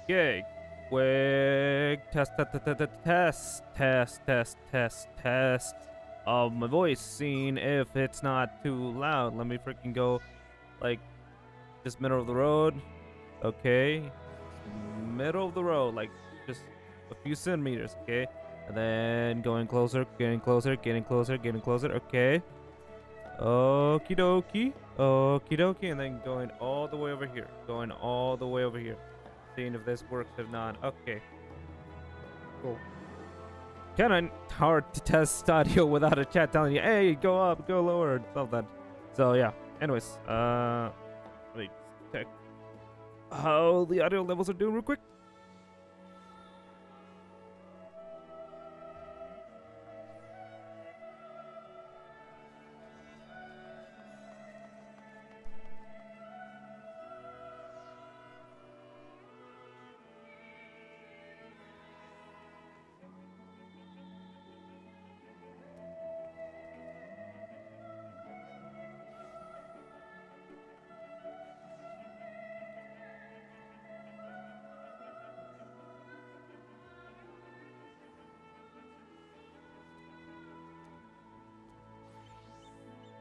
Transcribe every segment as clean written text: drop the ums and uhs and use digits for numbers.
Okay. Quick test. My voice, seeing if it's not too loud. Let me freaking go like just middle of the road. Okay. Middle of the road, like just a few centimeters, okay? And then going closer, getting closer, getting closer, getting closer, okay. Okie dokie. Okie dokie. And then going all the way over here. Going all the way over here. Seeing if this works, if not. Okay. Cool. Kinda hard to test audio without a chat telling you, hey, go up, go lower, and stuff that. So yeah. Anyways, let me check how the audio levels are doing real quick.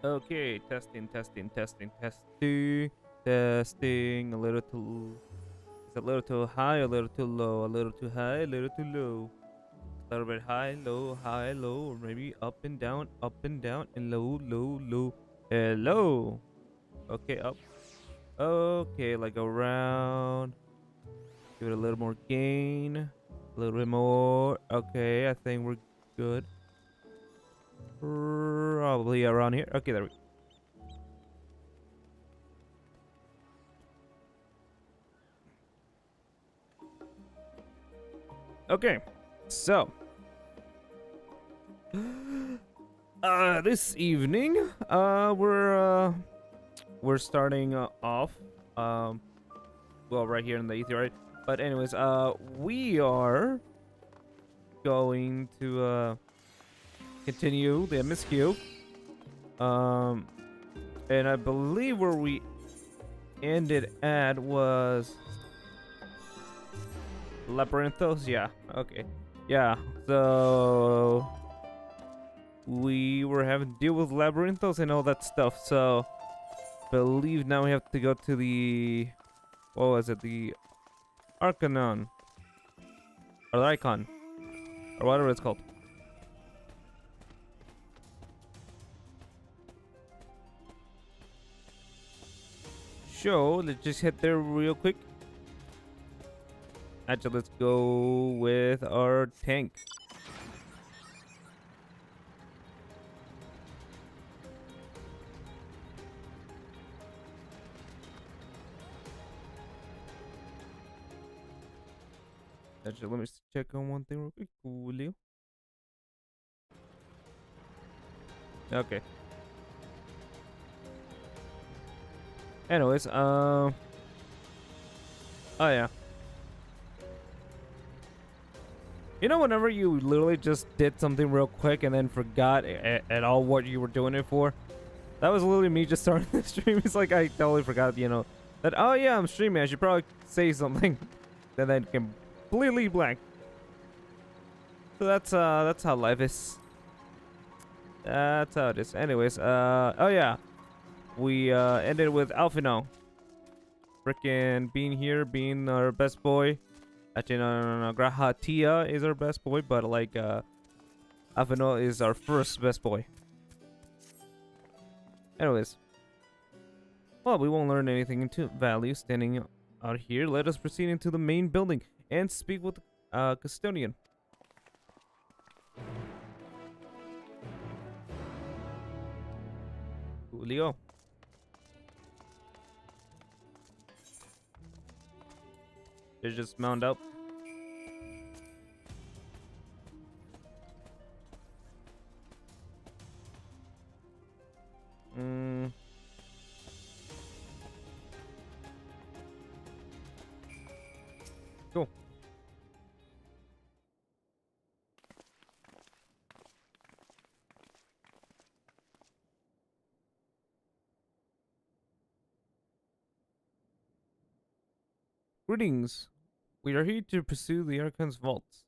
Okay, testing. Testing. A little too. It's a little too high, a little too low, a little too high, a little too low. A little bit high, low, or maybe up and down, and low, low, low. Hello. Okay, up. Okay, like around. Give it a little more gain. A little bit more. Okay, I think we're good. Probably around here. Okay, there we go. Okay, so this evening, we're starting off, well, right here in the ether, right? But anyways, we are going to continue the MSQ, and I believe where we ended at was Labyrinthos. Yeah. Okay. Yeah. So we were having to deal with Labyrinthos and all that stuff. So believe now we have to go to the, what was it? The Arcanon or the Icon or whatever it's called. So let's just head there real quick. Actually, let's go with our tank. Actually, let me check on one thing real quick. Coolio. Okay. Anyways, oh yeah. You know, whenever you literally just did something real quick and then forgot at all what you were doing it for, that was literally me just starting the stream. It's like I totally forgot, you know, that, oh yeah, I'm streaming. I should probably say something. And then completely blank. So that's how life is. That's how it is. Anyways, oh yeah. We ended with Alfino. Frickin' being here, being our best boy. Actually, no. Grahatia is our best boy, but like, Alfino is our first best boy. Anyways. Well, we won't learn anything into value standing out here. Let us proceed into the main building and speak with the custodian. Julio. They just mount up. Cool. Greetings. We are here to pursue the Archon's vaults.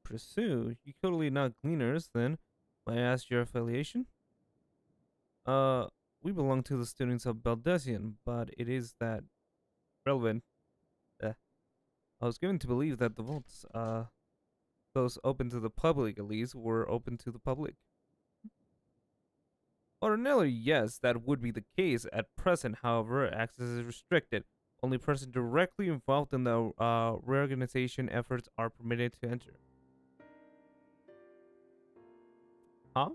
Pursue? You clearly not gleaners, then. May I ask your affiliation? Uh, we belong to the students of Baldesian, but it is that relevant. I was given to believe that the vaults, those open to the public at least, were open to the public. Ordinarily, yes, that would be the case. At present, however, access is restricted. Only persons directly involved in the reorganization efforts are permitted to enter. Huh?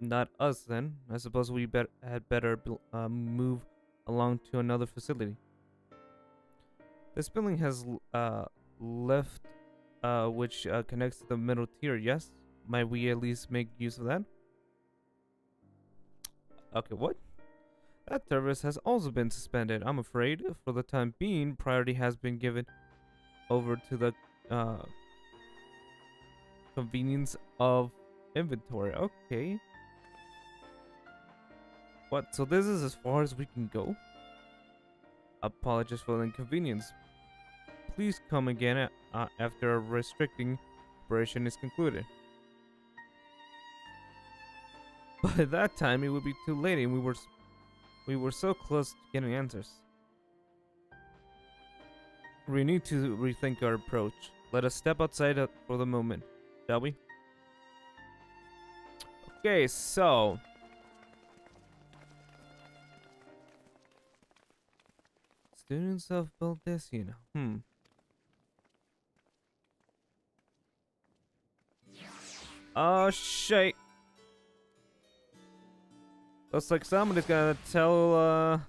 Not us, then. I suppose we had better move along to another facility. This building has lift, which connects to the middle tier, yes? Might we at least make use of that? Okay, what? That service has also been suspended. I'm afraid, for the time being, priority has been given over to the convenience of inventory. Okay. What? So this is as far as we can go? Apologies for the inconvenience. Please come again after a restricting operation is concluded. By that time, it would be too late, and we were so close to getting answers. We need to rethink our approach. Let us step outside for the moment, shall we? Okay, so students of Baldesian. Oh shit. Looks like somebody's gonna tell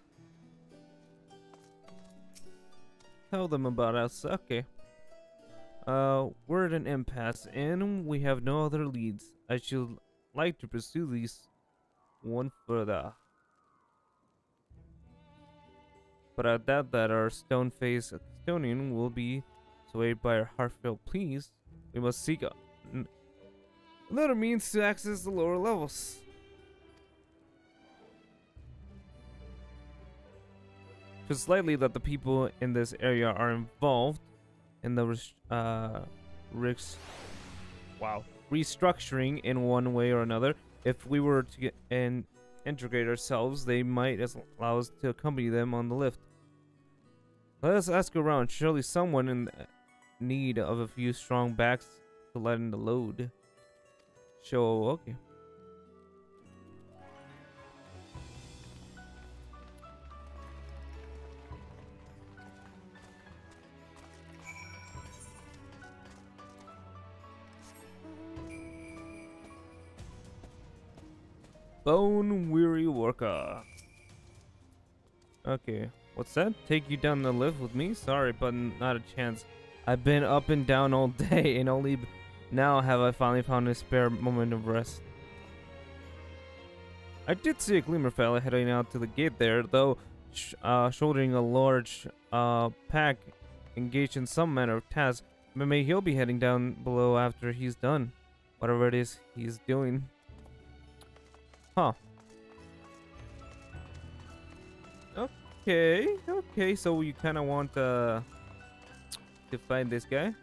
them about us. Okay. We're at an impasse and we have no other leads. I should like to pursue these one further. But I doubt that our stone-faced custodian will be swayed by our heartfelt pleas. We must seek another means to access the lower levels. It's likely that the people in this area are involved in the restructuring in one way or another. If we were to integrate ourselves, they might allow us to accompany them on the lift. Let us ask around. Surely someone in need of a few strong backs to lighten the load. Okay. Bone weary worker. Okay, what's that? Take you down the lift with me? Sorry, but not a chance. I've been up and down all day, and only now have I finally found a spare moment of rest. I did see a gleamer fella heading out to the gate there, though shouldering a large pack, engaged in some manner of task. But maybe he'll be heading down below after he's done, whatever it is he's doing. Huh. Okay, so you kind of want to find this guy.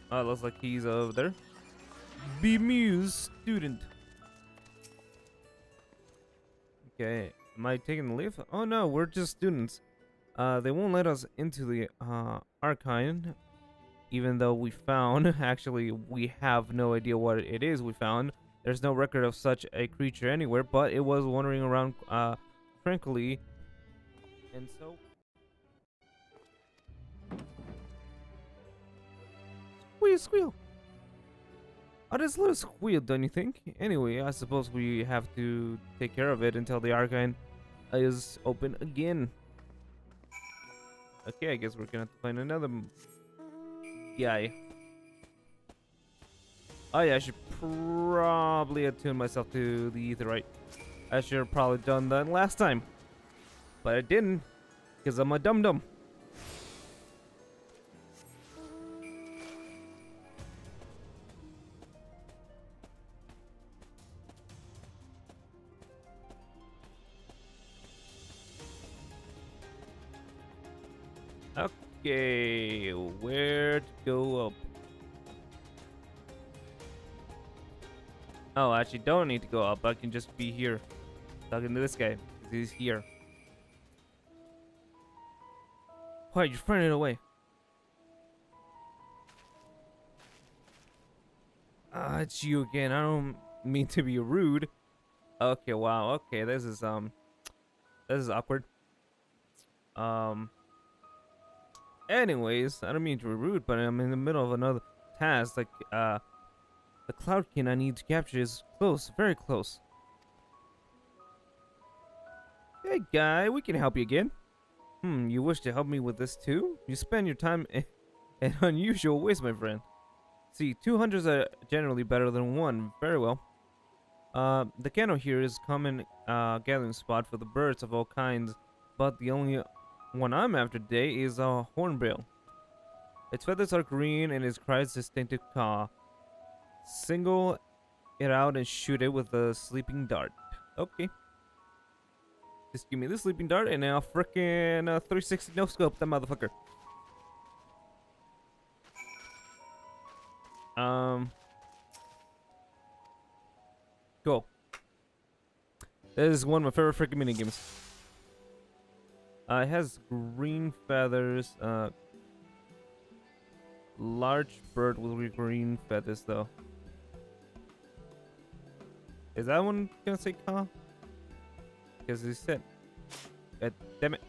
Oh, looks like he's over there. Bemused student. Okay, am I taking the lift? Oh no, we're just students. They won't let us into the archive, even though we found, actually, we have no idea what it is we found. There's no record of such a creature anywhere, but it was wandering around tranquilly. And so... Squeal! Oh, this little squeal, don't you think? Anyway, I suppose we have to take care of it until the archive is open again. Okay, I guess we're gonna have to find another guy. Oh yeah, I should probably attune myself to the aetherite. I should have probably done that last time. But I didn't, because I'm a dum-dum. Okay, where to go up? Oh, I actually don't need to go up. I can just be here. Talking to this guy. 'Cause he's here. Why, you're running away. Ah, it's you again. I don't mean to be rude. Okay, wow. Okay, this is awkward. Um Anyways, I don't mean to be rude, but I'm in the middle of another task. Like, the cloudkin I need to capture is close, very close. Hey, guy, we can help you again. You wish to help me with this too? You spend your time in unusual ways, my friend. See, 200s are generally better than one. Very well. The cano here is a common gathering spot for the birds of all kinds, but the only one I'm after today is a hornbill. Its feathers are green and its cries distinctive caw. Single it out and shoot it with a sleeping dart. Okay. Just give me the sleeping dart and I'll frickin' 360 no scope that motherfucker. Cool. This is one of my favorite freaking minigames. It has green feathers. Large bird with green feathers, though. Is that one gonna say caw? Because he said. Damn it.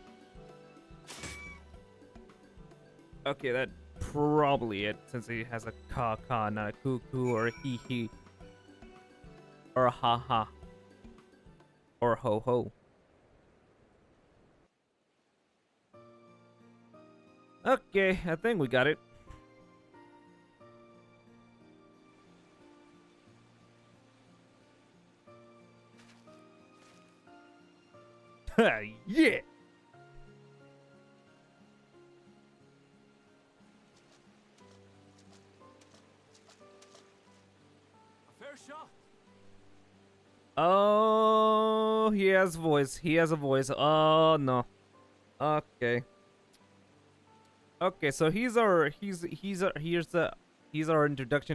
Okay, that probably it, since he has a caw, not a cuckoo or a hee hee. Or a ha ha. Or a ho ho. Okay, I think we got it. Yeah! A fair shot. Oh, he has voice. He has a voice. Oh no. Okay. Okay, so he's our introduction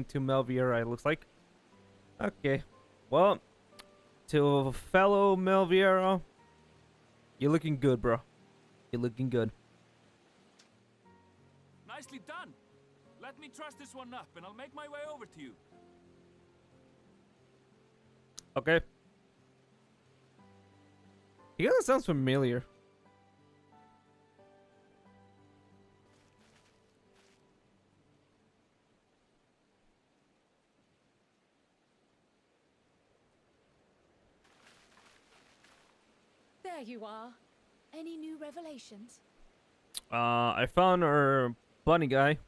to Melviera, it looks like. Okay. Well, to fellow Melviera, you're looking good, bro. You're looking good. Nicely done. Let me truss this one up and I'll make my way over to you. Okay. He kind of sounds familiar. There you are. Any new revelations? I found our bunny guy.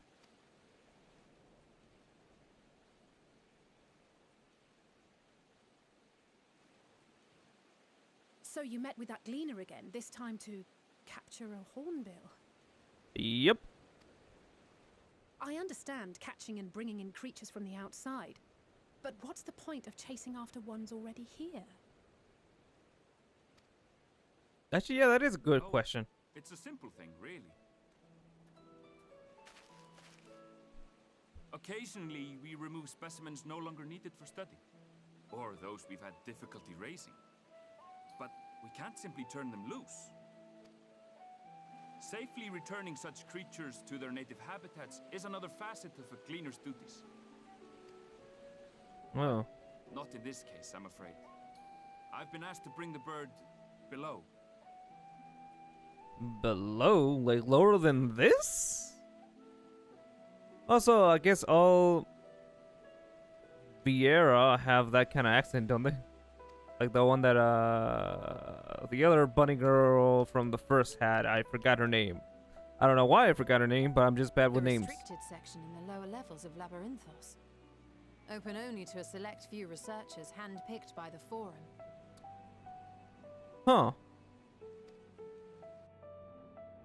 So you met with that gleaner again, this time to capture a hornbill. Yep. I understand catching and bringing in creatures from the outside, but what's the point of chasing after ones already here? Actually, yeah, that is a good Oh, question. It's a simple thing, really. Occasionally, we remove specimens no longer needed for study, or those we've had difficulty raising. But we can't simply turn them loose. Safely returning such creatures to their native habitats is another facet of a cleaner's duties. Oh. Not in this case, I'm afraid. I've been asked to bring the bird below. Below? Like lower than this? Also, I guess all Vieira have that kind of accent, don't they? Like the one that the other bunny girl from the first had. I forgot her name. I don't know why I forgot her name, but I'm just bad with The names. restricted section in the lower levels of Labyrinthos. Open only to a select few researchers handpicked by the Forum. Huh.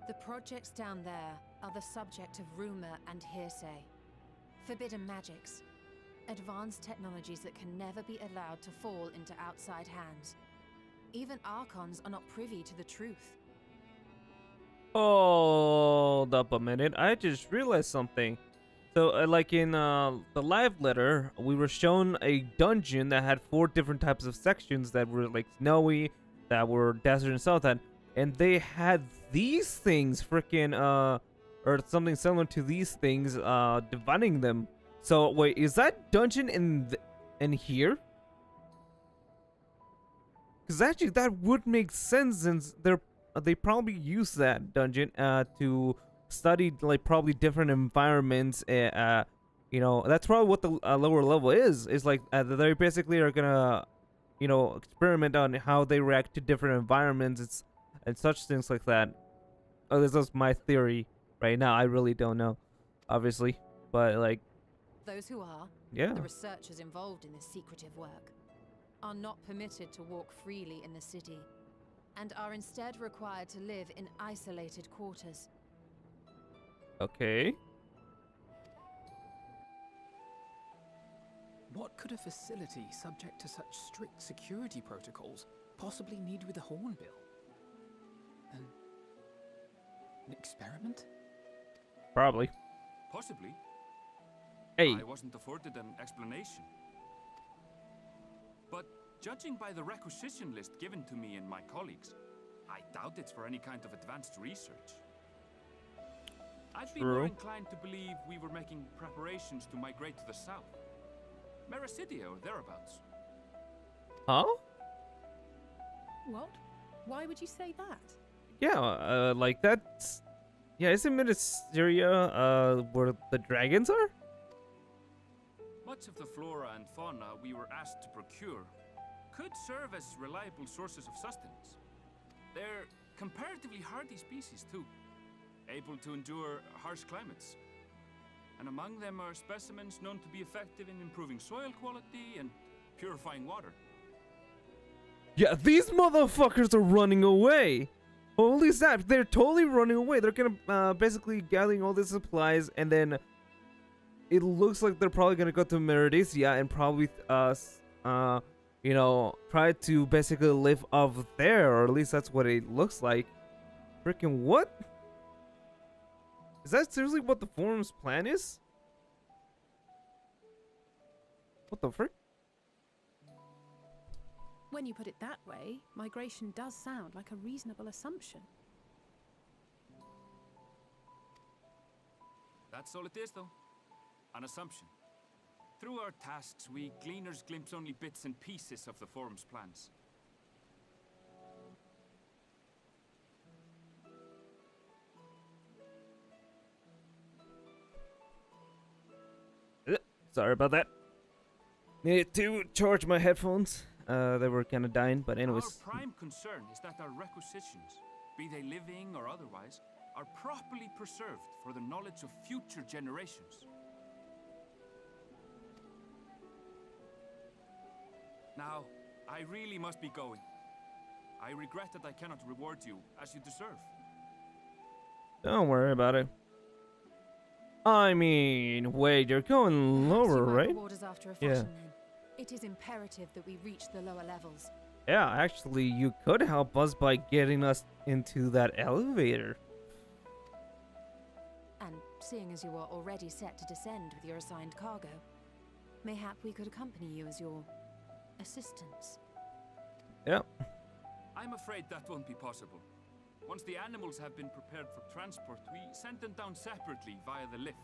The projects down there are the subject of rumor and hearsay. Forbidden magics. Advanced technologies that can never be allowed to fall into outside hands. Even Archons are not privy to the truth. Oh hold up a minute. I just realized something. So, like in the live letter, we were shown a dungeon that had 4 different types of sections that were like snowy, that were desert and south, and they had these things freaking or something similar to these things dividing them. So wait, is that dungeon in here? Because actually that would make sense, since they probably use that dungeon to study like probably different environments. You know, that's probably what the lower level is like they basically are gonna, you know, experiment on how they react to different environments and such things like that. Oh, this is my theory right now. I really don't know, obviously, but like, Those who are, yeah. the researchers involved in this secretive work, are not permitted to walk freely in the city, and are instead required to live in isolated quarters. Okay. What could a facility subject to such strict security protocols possibly need with a hornbill? An experiment? Probably. Possibly. Hey. I wasn't afforded an explanation. But judging by the requisition list given to me and my colleagues, I doubt it's for any kind of advanced research. I'd be more inclined to believe we were making preparations to migrate to the south. Mericidia or thereabouts. Huh? What? Why would you say that? Yeah, like that's... Yeah, isn't Mysteria, where the dragons are? Much of the flora and fauna we were asked to procure could serve as reliable sources of sustenance. They're comparatively hardy species too, able to endure harsh climates. And among them are specimens known to be effective in improving soil quality and purifying water. Yeah, these motherfuckers are running away. Holy snap, they're totally running away. They're gonna basically gathering all the supplies, and then it looks like they're probably gonna go to Meridicia and probably you know, try to basically live off there, or at least that's what it looks like. Freaking what? Is that seriously what the forum's plan is? What the frick? When you put it that way, migration does sound like a reasonable assumption. That's all it is, though. An assumption. Through our tasks, we gleaners glimpse only bits and pieces of the forum's plans. Sorry about that. Needed to charge my headphones. They were kind of dying, but anyways. Our prime concern is that our requisitions, be they living or otherwise, are properly preserved for the knowledge of future generations. Now, I really must be going. I regret that I cannot reward you as you deserve. Don't worry about it. I mean, wait, you're going Perhaps lower, you might right? reward us after a Yeah. fashion, then. It is imperative that we reach the lower levels. Yeah, actually, you could help us by getting us into that elevator. And seeing as you are already set to descend with your assigned cargo, mayhap we could accompany you as your assistants. Yeah. I'm afraid that won't be possible. Once the animals have been prepared for transport, we send them down separately via the lift.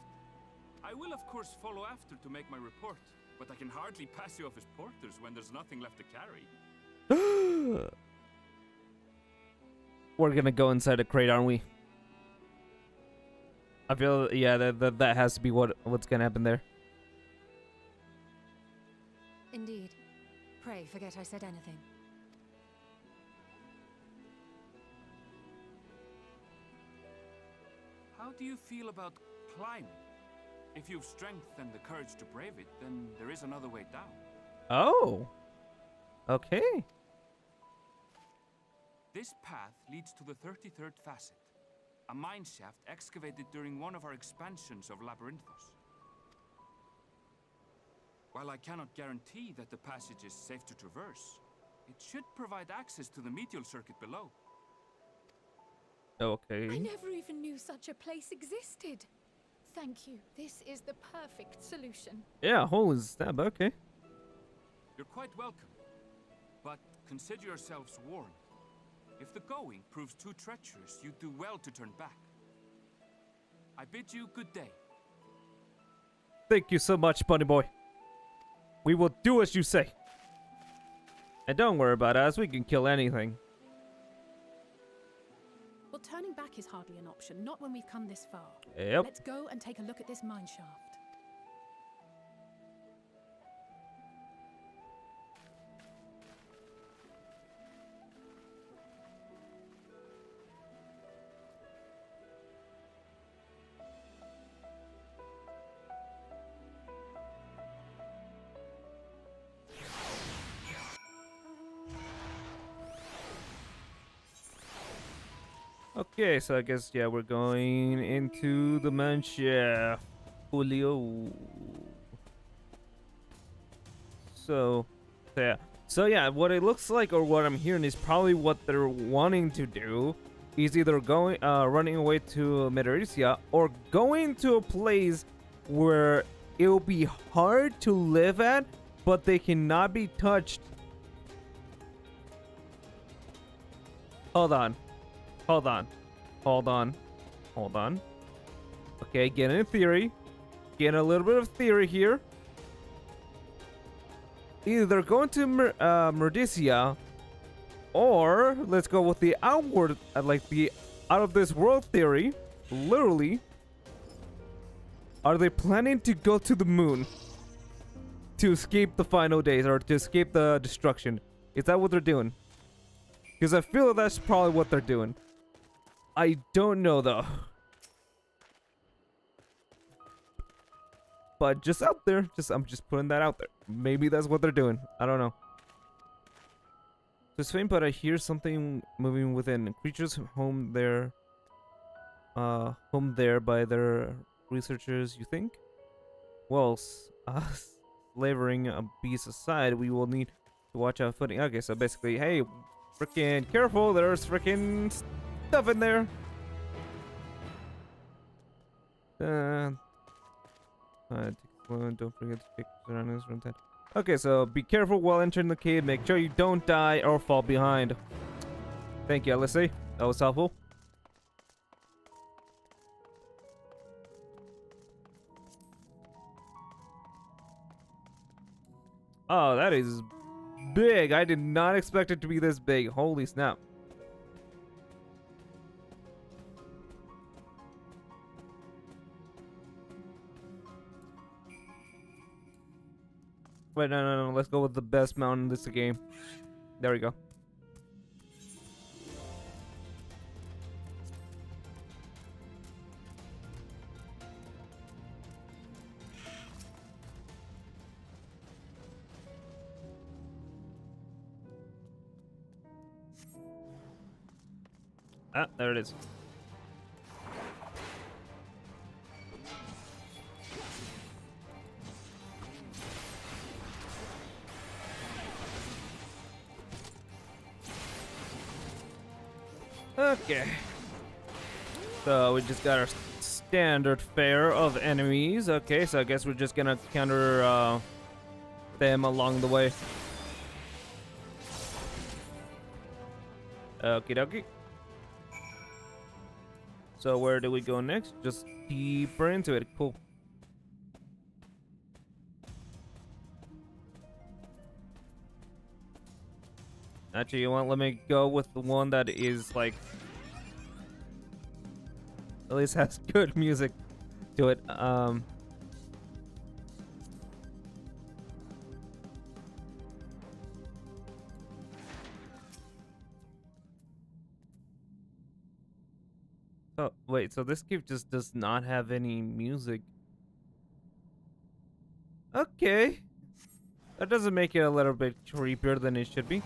I will, of course, follow after to make my report, but I can hardly pass you off as porters when there's nothing left to carry. We're gonna go inside a crate, aren't we? I feel, yeah, that has to be what's gonna happen there. Indeed. Pray forget I said anything. How do you feel about climbing? If you've strength and the courage to brave it, then there is another way down. Oh. Okay. This path leads to the 33rd facet, a mine shaft excavated during one of our expansions of Labyrinthos. While I cannot guarantee that the passage is safe to traverse, it should provide access to the medial circuit below. Okay. I never even knew such a place existed. Thank you. This is the perfect solution. Yeah, holy snap, okay. You're quite welcome. But consider yourselves warned. If the going proves too treacherous, you'd do well to turn back. I bid you good day. Thank you so much, bunny boy. We will do as you say. And don't worry about us, we can kill anything. Well, turning back is hardly an option, not when we've come this far. Yep. Let's go and take a look at this mine shaft. Okay, so I guess, yeah, we're going into the mine shaft. Julio. So yeah, what it looks like, or what I'm hearing, is probably what they're wanting to do is either going, running away to Meridia, or going to a place where it'll be hard to live at, but they cannot be touched. Hold on. Okay, getting a theory. Getting a little bit of theory here. Either going to Meridia, or let's go with the outward, like the out of this world theory. Literally, are they planning to go to the moon to escape the final days, or to escape the destruction? Is that what they're doing? Because I feel that's probably what they're doing. I don't know though. But just out there, I'm just putting that out there. Maybe that's what they're doing. I don't know. So it's faint, but I hear something moving within. Creatures home there by their researchers, you think? Well, slavering a beast aside, we will need to watch out footing. Okay, so basically, hey, freaking careful, there's freaking stuff in there. Don't forget to check surroundings from that. Okay, so be careful while entering the cave. Make sure you don't die or fall behind. Thank you, Alice. That was helpful. Oh, that is big. I did not expect it to be this big. Holy snap. Wait, no. Let's go with the best mountain in this game. There we go. Ah, there it is. Okay. So we just got our standard fare of enemies. Okay, so I guess we're just gonna counter them along the way. Okie dokie. So where do we go next? Just deeper into it. Cool. Actually, you want? Let me go with the one that is like at least has good music to it. Oh wait, so this cave just does not have any music. Okay, that doesn't make it a little bit creepier than it should be.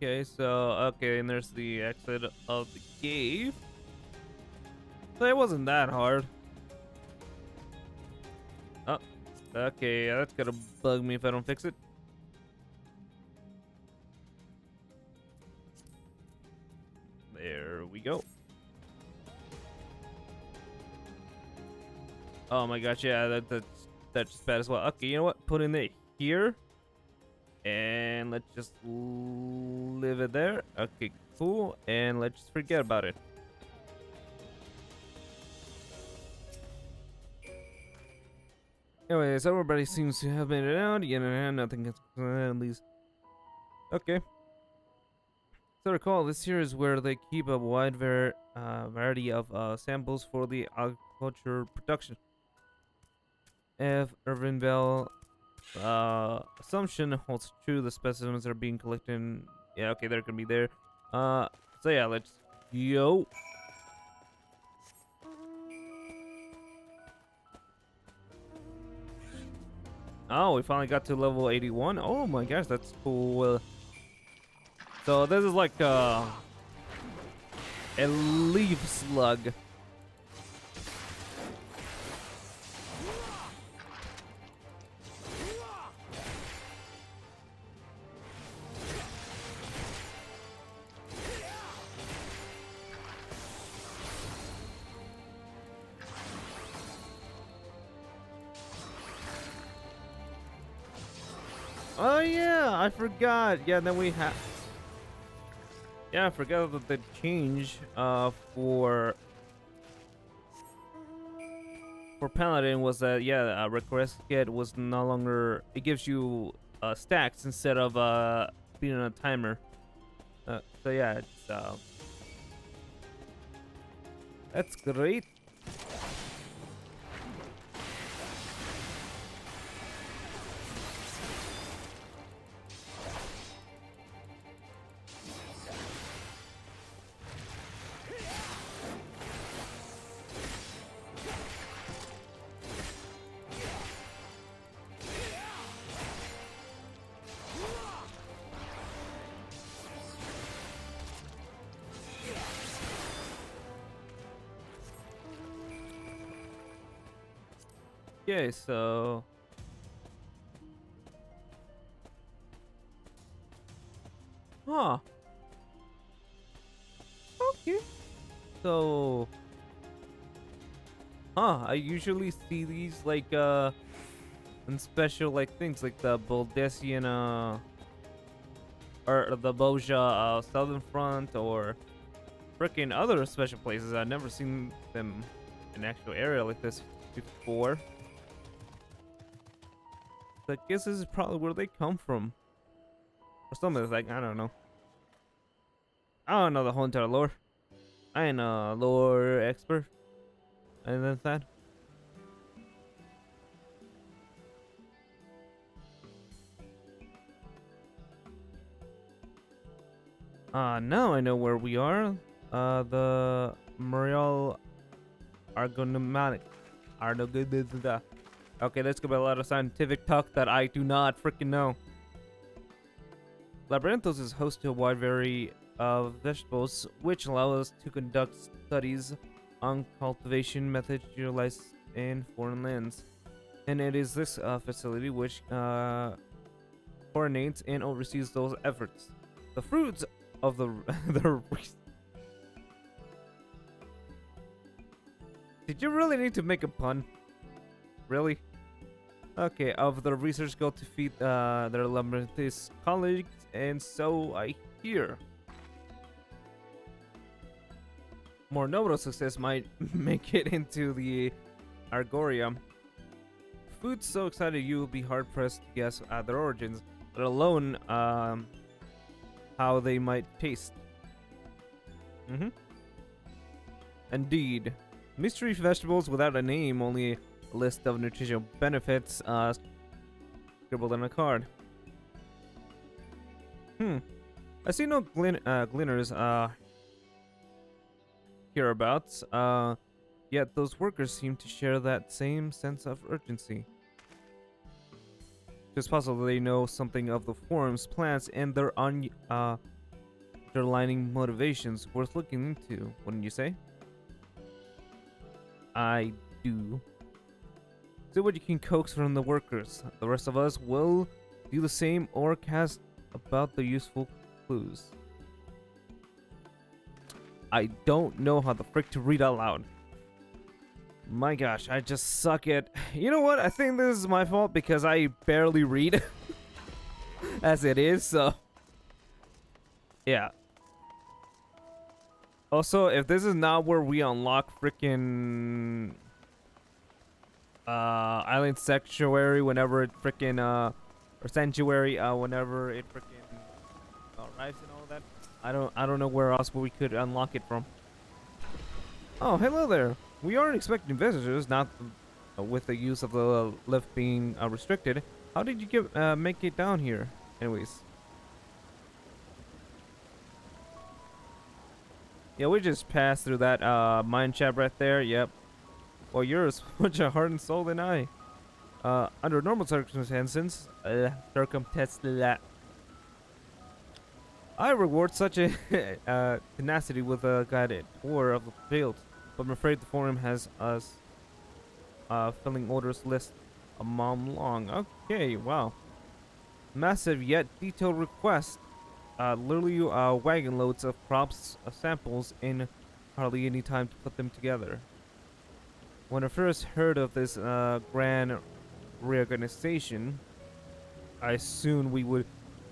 Okay, so okay, and there's the exit of the cave. So it wasn't that hard. Oh, okay, that's gonna bug me if I don't fix it. There we go. Oh my gosh, yeah, that's bad as well. Okay, you know what? Put in it here. And let's just leave it there. Okay, cool. And let's just forget about it. Anyways, everybody seems to have made it out. Yeah, nothing gets at least. Okay. So recall, this here is where they keep a wide variety of samples for the agriculture production. If Irvin Bell assumption holds true, the specimens are being collected. Yeah, okay, they're gonna be there. So yeah, let's go. Oh, we finally got to level 81. Oh my gosh, that's cool. So this is like a leaf slug. Oh yeah, I forgot. Yeah, then we have. Yeah, I forgot that the change for Paladin was that request get was no longer, it gives you stacks instead of being on a timer. So yeah, it's that's great. Okay, so okay. So I usually see these like in special like things like the Baldessian or the Boja Southern Front or freaking other special places. I've never seen them in an actual area like this before. So I guess this is probably where they come from. Or something like, I don't know. I don't know the whole entire lore. I ain't a lore expert. And then that. Now I know where we are. The Muriel Argonomanic. Okay, let's go by a lot of scientific talk that I do not freaking know. Labyrinthos is host to a wide variety of vegetables, which allow us to conduct studies on cultivation methods utilized in foreign lands. And it is this facility which coordinates and oversees those efforts. The fruits of the Did you really need to make a pun? Really? Okay, of the research go to feed their Labyrinthis colleagues, and so I hear. More notable success might make it into the Argoria. Food so excited you will be hard pressed to guess their origins, let alone how they might taste. Indeed. Mystery vegetables without a name, only a list of nutritional benefits scribbled on a card. I see no gleaners hereabouts, yet those workers seem to share that same sense of urgency. It's possible they know something of the forms, plants, and their underlying motivations worth looking into, wouldn't you say? I do. See what you can coax from the workers. The rest of us will do the same or cast about the useful clues. I don't know how the frick to read out loud. My gosh, I just suck at... You know what? I think this is my fault because I barely read as it is, so... Yeah. Also, if this is not where we unlock freaking Island Sanctuary whenever it freaking or Sanctuary whenever it freaking arrives and all that, I don't know where else we could unlock it from. Oh, hello there. We aren't expecting visitors, not with the use of the lift being restricted. How did you make it down here? Anyways. Yeah, we just passed through that mine shaft right there. Yep. Well, you're such a heart and soul than I. Under normal circumstances, I reward such a tenacity with a guided tour of the field, but I'm afraid the forum has us filling orders list a mile long. Okay, wow. Massive yet detailed request. Literally wagon loads of crops samples in hardly any time to put them together. When I first heard of this grand reorganization, I assumed we would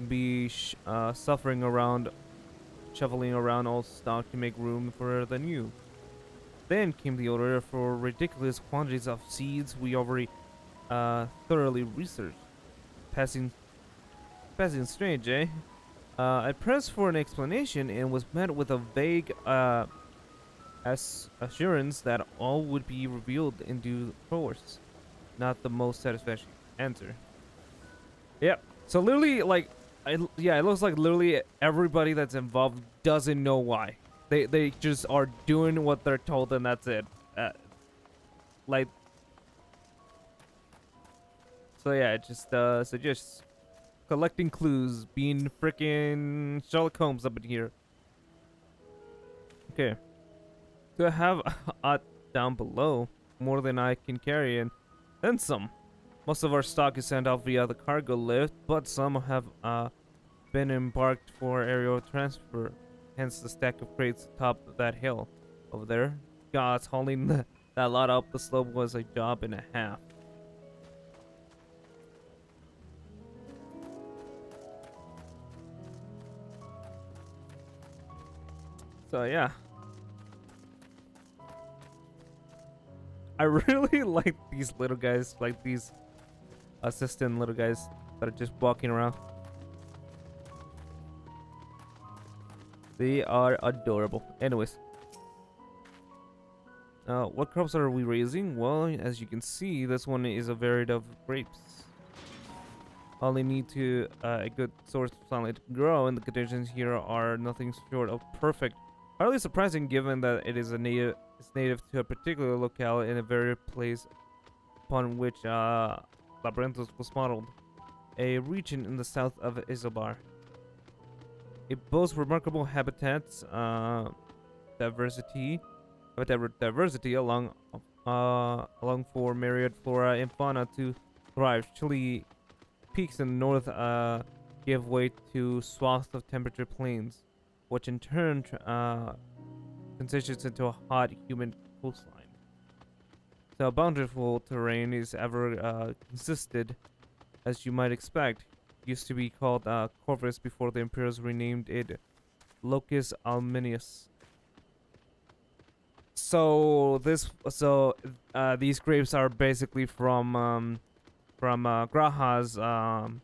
be suffering around, shoveling around old stock to make room for the new. Then came the order for ridiculous quantities of seeds we already thoroughly researched. Passing strange, eh? I pressed for an explanation and was met with a vague assurance that all would be revealed in due course. Not the most satisfactory answer. Yep. So literally, like, yeah, it looks like literally everybody that's involved doesn't know why. They just are doing what they're told and that's it. Like. So yeah, just suggest collecting clues, being freaking Sherlock Holmes up in here. Okay. So I have down below more than I can carry and then some. Most of our stock is sent out via the cargo lift, but some have been embarked for aerial transfer. Hence the stack of crates atop that hill over there. Gods, hauling that lot up the slope was a job and a half. So yeah, I really like these little guys, like these assistant little guys that are just walking around. They are adorable. Anyways, what crops are we raising? Well, as you can see, this one is a variety of grapes. Only need to a good source of sunlight to grow, and the conditions here are nothing short of perfect. Hardly surprising given that it is native to a particular locale in a very place upon which Labyrinthos was modeled, a region in the south of Isobar. It boasts remarkable habitats, diversity along for myriad flora and fauna to thrive. Chilly peaks in the north give way to swaths of temperature plains, which in turn transitions into a hot, humid coastline. The bountiful terrain is ever consisted, as you might expect. It used to be called Corvus before the Imperials renamed it Locus Alminius. So these grapes are basically from Graha's home,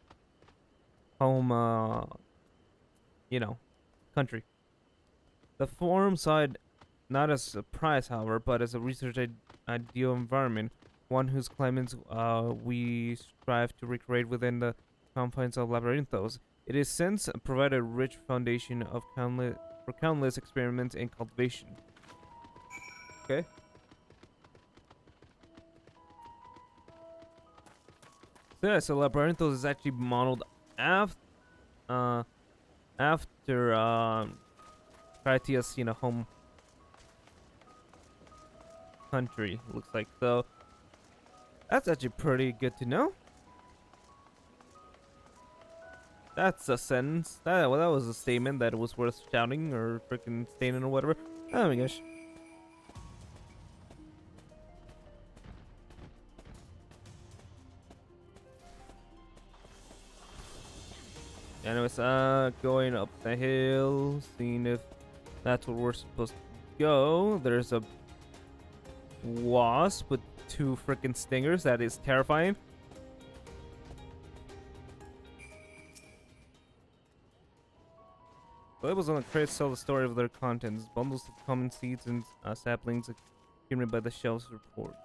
country. The forum side, not as a prize, however, but as a research ideal environment, one whose climates we strive to recreate within the confines of Labyrinthos. It has since provided a rich foundation of countless experiments and cultivation. Okay. So yeah, so Labyrinthos is actually modeled after Critia's, you know, home country, looks like. So that's actually pretty good to know. That's a sentence. That was a statement that was worth shouting or freaking stating or whatever. Oh my gosh. Anyways, going up the hill, seeing if that's where we're supposed to go. There's a wasp with 2 freaking stingers. That is terrifying. Labels on the crates tell the story of their contents. Bundles of common seeds and saplings accumulated by the shelves report.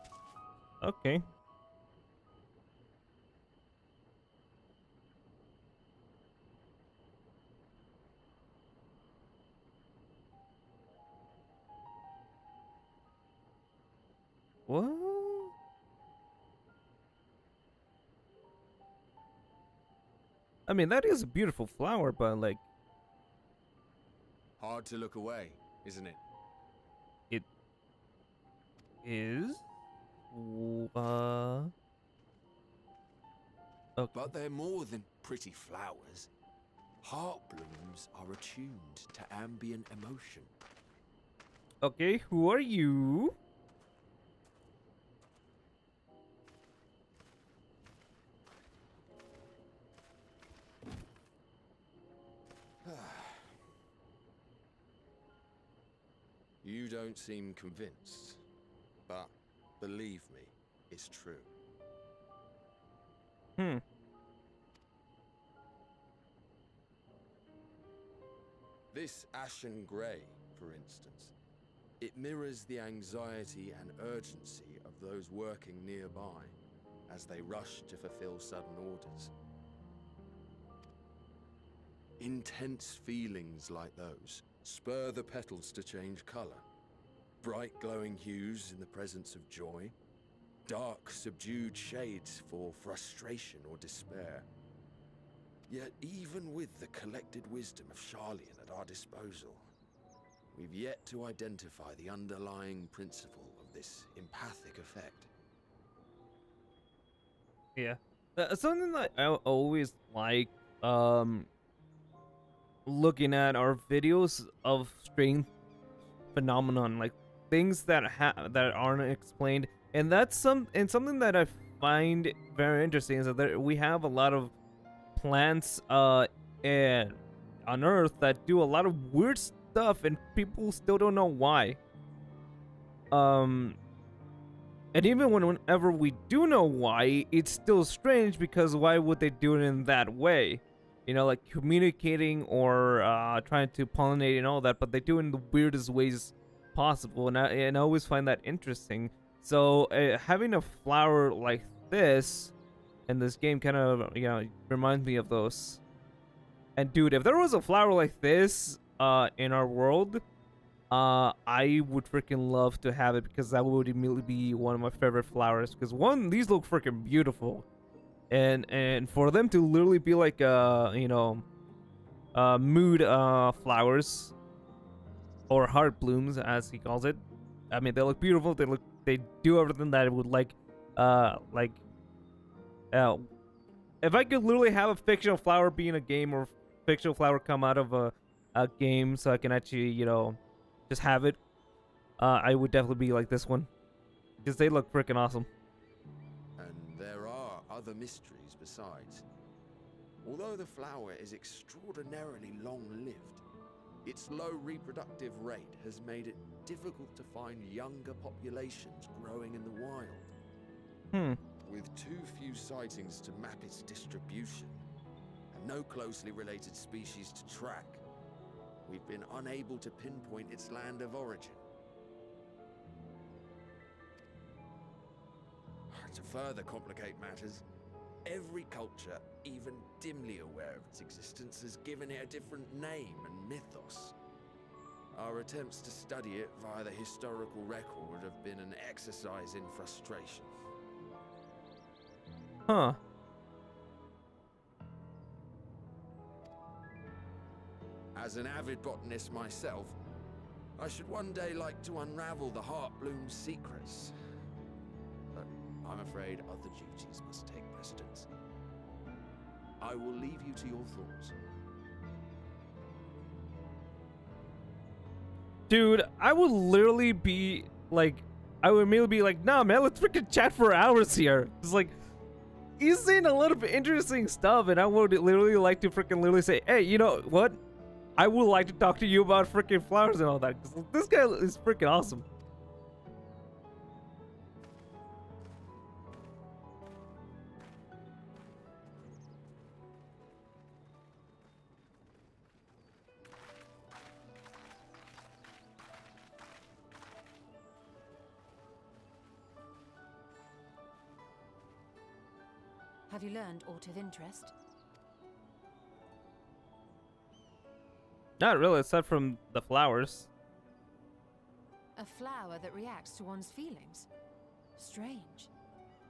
Okay. What? I mean, that is a beautiful flower, but like, Hard to look away, isn't it? it is. Okay. But they're more than pretty flowers. Heart blooms are attuned to ambient emotion. Okay, who are you? You don't seem convinced, but believe me, it's true. This ashen grey, for instance, it mirrors the anxiety and urgency of those working nearby as they rush to fulfill sudden orders. Intense feelings like those spur the petals to change colour. Bright glowing hues in the presence of joy, dark subdued shades for frustration or despair. Yet even with the collected wisdom of Charlian at our disposal, we've yet to identify the underlying principle of this empathic effect. Yeah. Something that I always like, looking at our videos of strange phenomenon, like things that that aren't explained, and that's something that I find very interesting is that we have a lot of plants and on Earth that do a lot of weird stuff, and people still don't know why. And even whenever we do know why, it's still strange because why would they do it in that way? You know, like communicating or trying to pollinate and all that, but they do it in the weirdest ways possible, and I always find that interesting. So having a flower like this in this game kind of, you know, reminds me of those. And dude, if there was a flower like this in our world, I would freaking love to have it, because that would immediately be one of my favorite flowers. Because one, these look freaking beautiful, and for them to literally be like you know, mood flowers or heart blooms as he calls it. I mean, they look beautiful. They do everything that I would like. If I could literally have a fictional flower be in a game, or fictional flower come out of a game, so I can actually, you know, just have it, I would definitely be like this one, because they look freaking awesome. And there are other mysteries besides. Although the flower is extraordinarily long-lived, its low reproductive rate has made it difficult to find younger populations growing in the wild. With too few sightings to map its distribution, and no closely related species to track, we've been unable to pinpoint its land of origin. To further complicate matters, every culture, even dimly aware of its existence, has given it a different name and mythos. Our attempts to study it via the historical record have been an exercise in frustration. Huh. As an avid botanist myself, I should one day like to unravel the Heartbloom's secrets. But I'm afraid other duties must take precedence. I will leave you to your thoughts. Dude, I would literally be like, I would immediately be like, nah, man, let's freaking chat for hours here. It's like, he's saying a lot of interesting stuff, and I would literally like to freaking literally say, hey, you know what? I would like to talk to you about freaking flowers and all that, because this guy is freaking awesome. Have you learned aught of interest? Not really, aside from the flowers. A flower that reacts to one's feelings? Strange.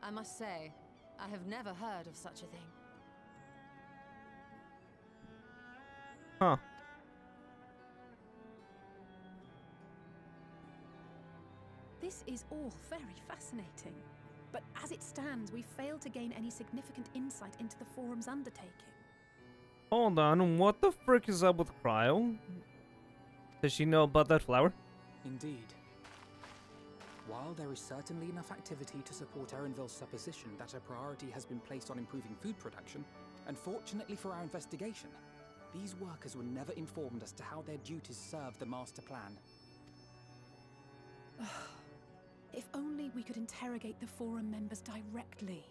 I must say, I have never heard of such a thing. Huh. This is all very fascinating. But as it stands, we fail to gain any significant insight into the forum's undertaking. Hold on, what the frick is up with Cryo? Does she know about that flower? Indeed. While there is certainly enough activity to support Erenville's supposition that a priority has been placed on improving food production, unfortunately for our investigation, these workers were never informed as to how their duties serve the master plan. If only we could interrogate the forum members directly.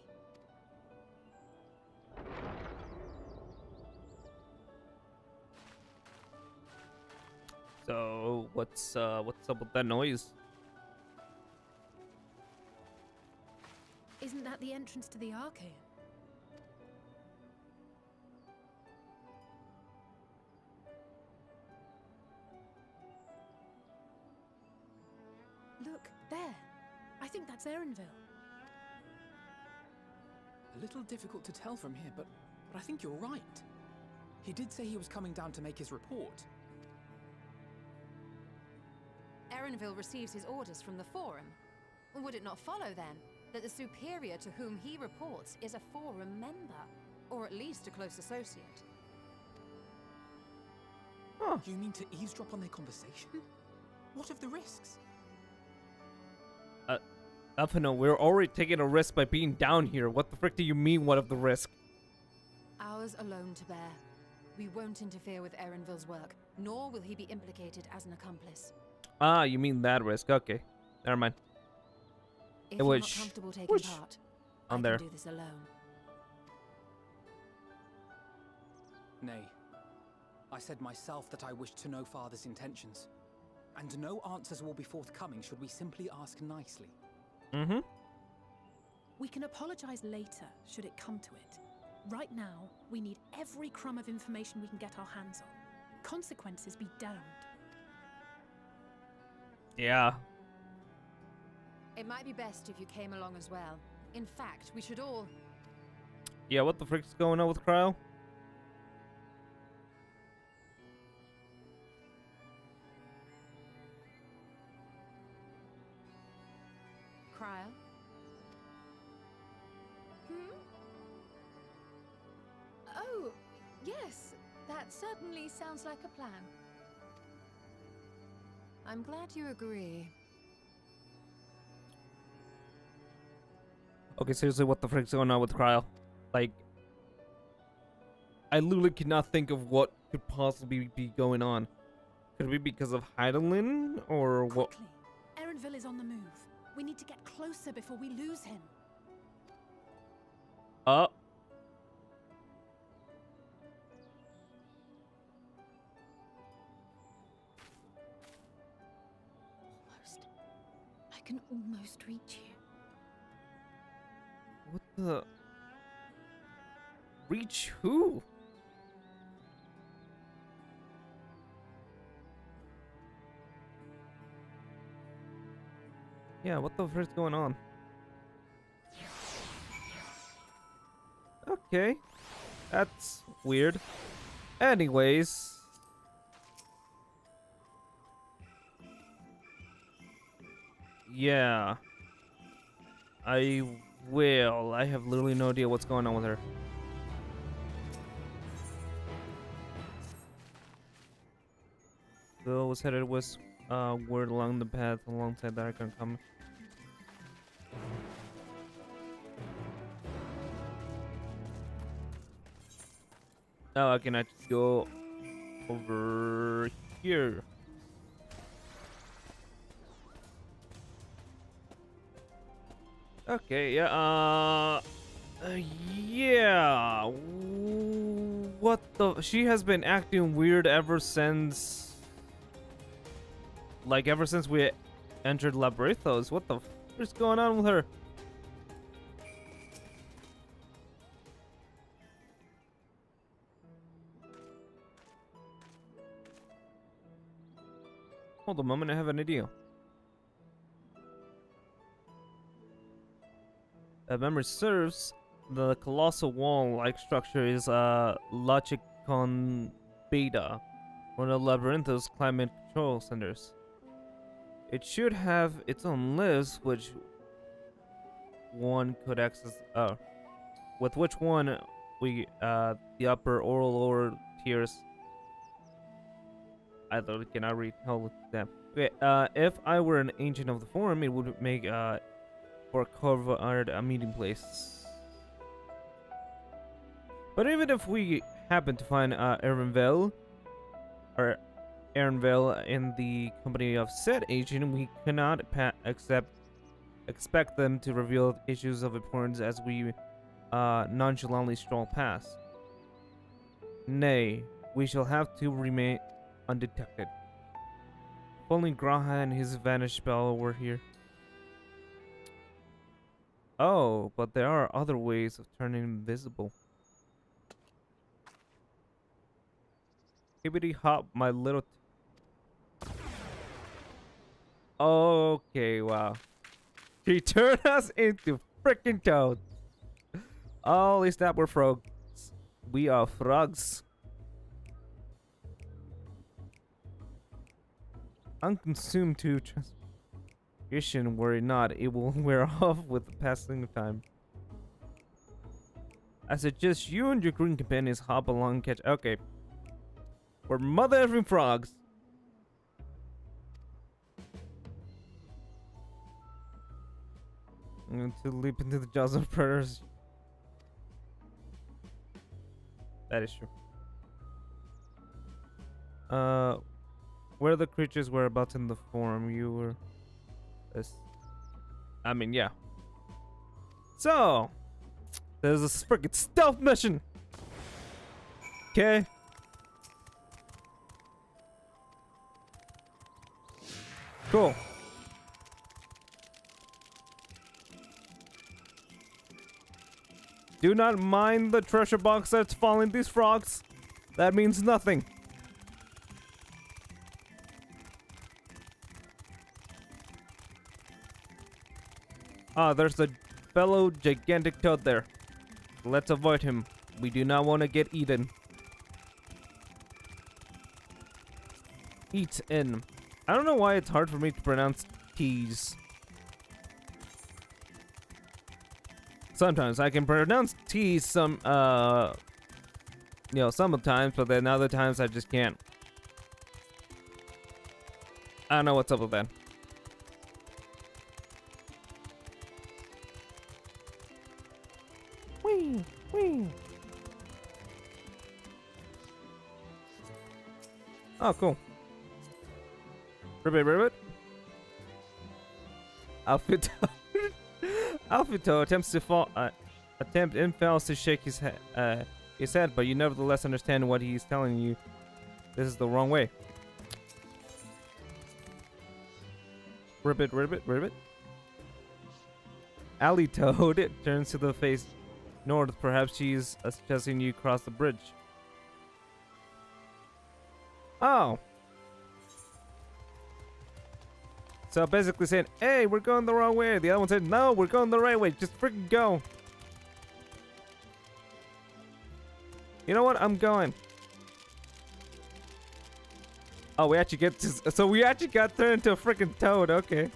So, what's up with that noise? Isn't that the entrance to the Archaean? Look, there. I think that's Erenville. A little difficult to tell from here, but I think you're right. He did say he was coming down to make his report. Erenville receives his orders from the forum. Would it not follow, then, that the superior to whom he reports is a forum member, or at least a close associate? Huh. You mean to eavesdrop on their conversation? What of the risks? Alphino, we're already taking a risk by being down here. What the frick do you mean, what of the risk? Ours alone to bear. We won't interfere with Erenville's work, nor will he be implicated as an accomplice. Ah, you mean that risk. Okay. Never mind. If It you're was not comfortable taking part, I on can there. do this alone. Nay. I said myself that I wished to know Father's intentions. And no answers will be forthcoming should we simply ask nicely. Mm-hmm. We can apologize later, should it come to it. Right now, we need every crumb of information we can get our hands on. Consequences be damned. Yeah. It might be best if you came along as well. In fact, we should all... Yeah, what the frick's going on with Cryo? Cryo? Oh, yes. That certainly sounds like a plan. I'm glad you agree. Okay, seriously, what the frick's going on with Cryo? Like, I literally cannot think of what could possibly be going on. Could it be because of Heidelin, or what? Quickly. Erenville is on the move. We need to get closer before we lose him. Almost. I can almost reach you. What the? Reach who? Yeah, what the frick's going on? Okay. That's weird. Yeah. I will. I have literally no idea what's going on with her. Bill was headed westward along the path alongside that I can come. Oh, I can actually go over here. Okay, yeah, yeah. What the? She has been acting weird ever since. Like, ever since we entered Labyrinthos. What the f is going on with her? Hold a moment, I have an idea. If memory serves, the colossal wall-like structure is Logicon Beta, one of Labyrinthos climate control centers. It should have its own lifts, which one could access. With which one we the upper or lower tiers. I literally cannot read. Hold them. Okay. If I were an ancient of the forum, it would make for a covered meeting place. But even if we happen to find Aaronville in the company of said agent, we cannot expect them to reveal issues of importance as we nonchalantly stroll past. Nay, we shall have to remain undetected. If only Graha and his vanish spell were here. Oh, but there are other ways of turning invisible. Hibbity hop, my little. Okay, wow. He turned us into freaking toads. Oh, at least that we're frogs. We are frogs. Unconsumed to transmission, worry not, it will wear off with the passing of time. I suggest you and your green companions hop along and catch. Okay. We're mother effing frogs. I'm going to leap into the jaws of predators. That is true. Where the creatures were about in the forum, you were. I mean, yeah. So, there's a freaking stealth mission. Okay. Cool. Do not mind the treasure box that's following these frogs. That means nothing. Ah, there's a fellow gigantic toad there. Let's avoid him. We do not want to get eaten. Eat in. I don't know why it's hard for me to pronounce T's. Sometimes I can pronounce T's some sometimes, but then other times I just can't. I don't know what's up with that. Wee, wee. Oh, cool. Ribbit. Alfito attempts to fails to shake his head, but you nevertheless understand what he's telling you. This is the wrong way. Ribbit. Alley Toad turns to the face north. Perhaps she's suggesting you cross the bridge. Oh. So basically saying, hey, we're going the wrong way. The other one said, no, we're going the right way. Just freaking go. You know what? I'm going. Oh, we actually got turned into a freaking toad. Okay.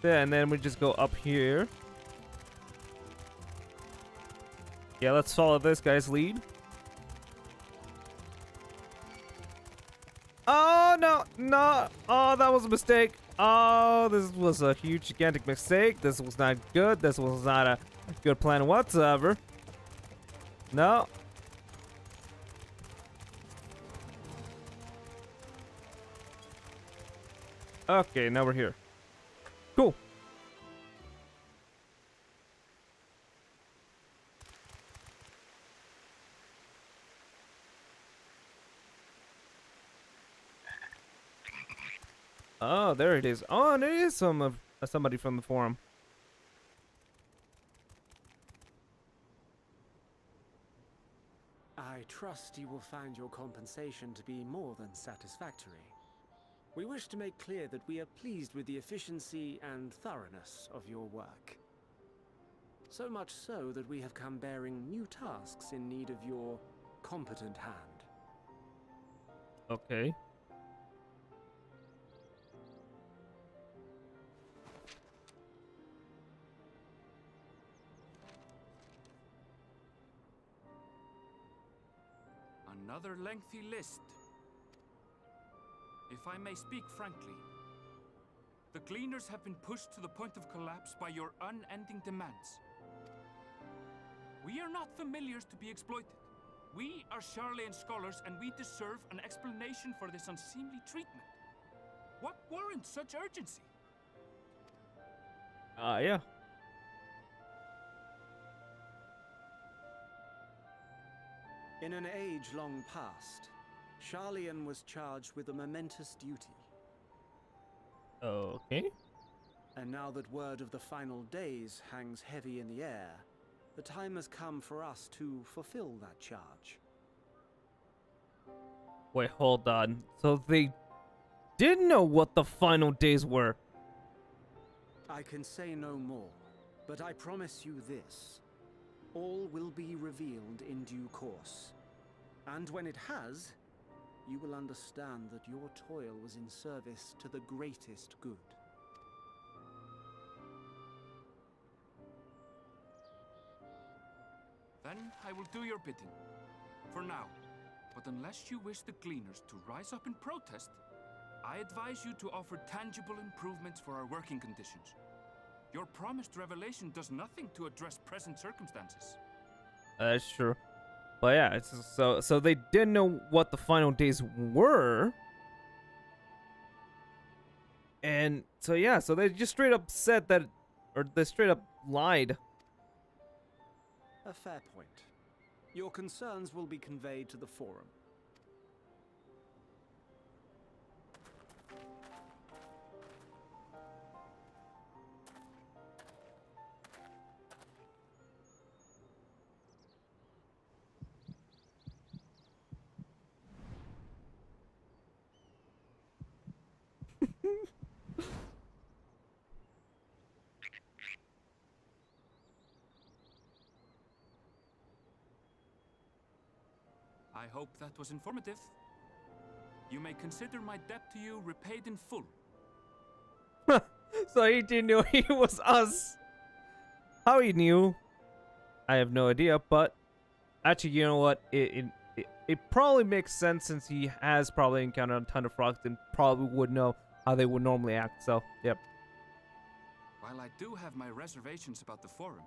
Yeah, and then we just go up here. Yeah, let's follow this guy's lead. Oh, no, no. Oh, that was a mistake. Oh, this was a huge, gigantic mistake. This was not good. This was not a good plan whatsoever. No. Okay, now we're here. Cool. Oh, there it is. Oh, and it is somebody from the forum. I trust you will find your compensation to be more than satisfactory. We wish to make clear that we are pleased with the efficiency and thoroughness of your work. So much so that we have come bearing new tasks in need of your competent hand. Okay. Another lengthy list. If I may speak frankly, the Gleaners have been pushed to the point of collapse by your unending demands. We are not familiars to be exploited. We are Charlian scholars, and we deserve an explanation for this unseemly treatment. What warrants such urgency? Yeah. In an age long past, Charlian was charged with a momentous duty. Okay. And now that word of the final days hangs heavy in the air, the time has come for us to fulfill that charge. Wait, hold on. So they did know what the final days were. I can say no more, but I promise you this. All will be revealed in due course. And when it has, you will understand that your toil was in service to the greatest good. Then I will do your bidding. For now. But unless you wish the Gleaners to rise up in protest, I advise you to offer tangible improvements for our working conditions. Your promised revelation does nothing to address present circumstances. That's true. But yeah, so they didn't know what the final days were. And so yeah, so they just straight up said that, or they straight up lied. A fair point. Your concerns will be conveyed to the forum. I hope that was informative. You may consider my debt to you repaid in full. So he didn't know he was us. How he knew, I have no idea. But actually, you know what? It probably makes sense, since he has probably encountered a ton of frogs and probably would know how they would normally act. So, yep. While I do have my reservations about the forum,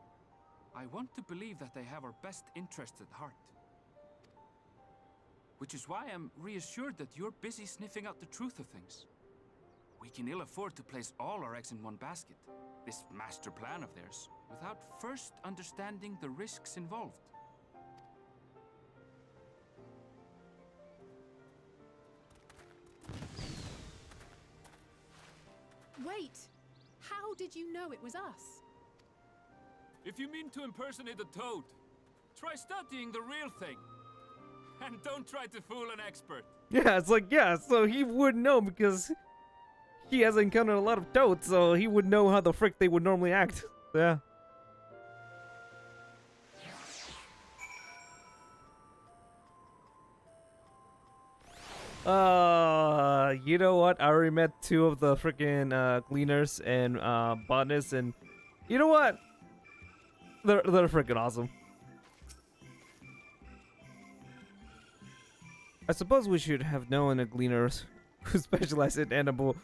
I want to believe that they have our best interests at heart. Which is why I'm reassured that you're busy sniffing out the truth of things. We can ill afford to place all our eggs in one basket, this master plan of theirs, without first understanding the risks involved. Wait! How did you know it was us? If you mean to impersonate a toad, try studying the real thing. And don't try to fool an expert. Yeah, it's like, yeah, so he would know because he has encountered a lot of toads, so he would know how the frick they would normally act. Yeah. You know what? I already met two of the freaking gleaners and botanists, and you know what? They're freaking awesome. I suppose we should have known a gleaner who specialized in animal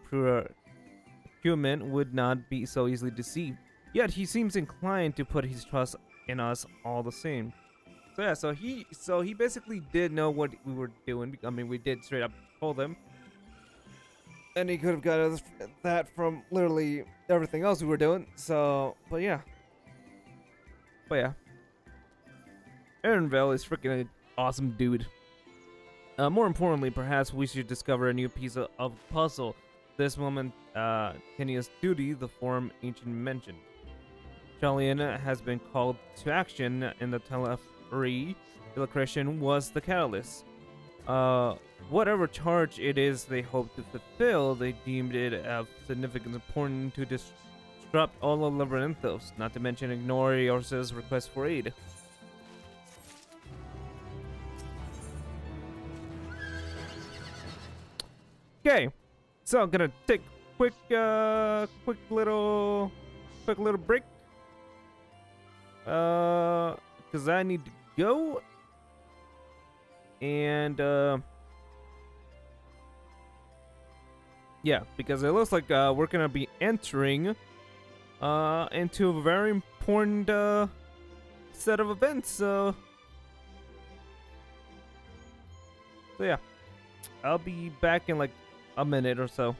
procurement would not be so easily deceived. Yet he seems inclined to put his trust in us all the same. So yeah, so he basically did know what we were doing. I mean, we did straight up told him, and he could have got us that from literally everything else we were doing. So, but yeah, Aaronville is freaking an awesome dude. More importantly, perhaps we should discover a new piece of puzzle. This moment, continuous duty, the form ancient mentioned. Charlian has been called to action in the Telefree. Illustration was the catalyst. Whatever charge it is they hope to fulfill, they deemed it of significance important to disrupt all of Labyrinthos, not to mention ignore Eorsa's request for aid. Okay, so I'm gonna take quick little break. Cause I need to go, and yeah, because it looks like we're gonna be entering into a very important set of events. So yeah, I'll be back in like a minute or so.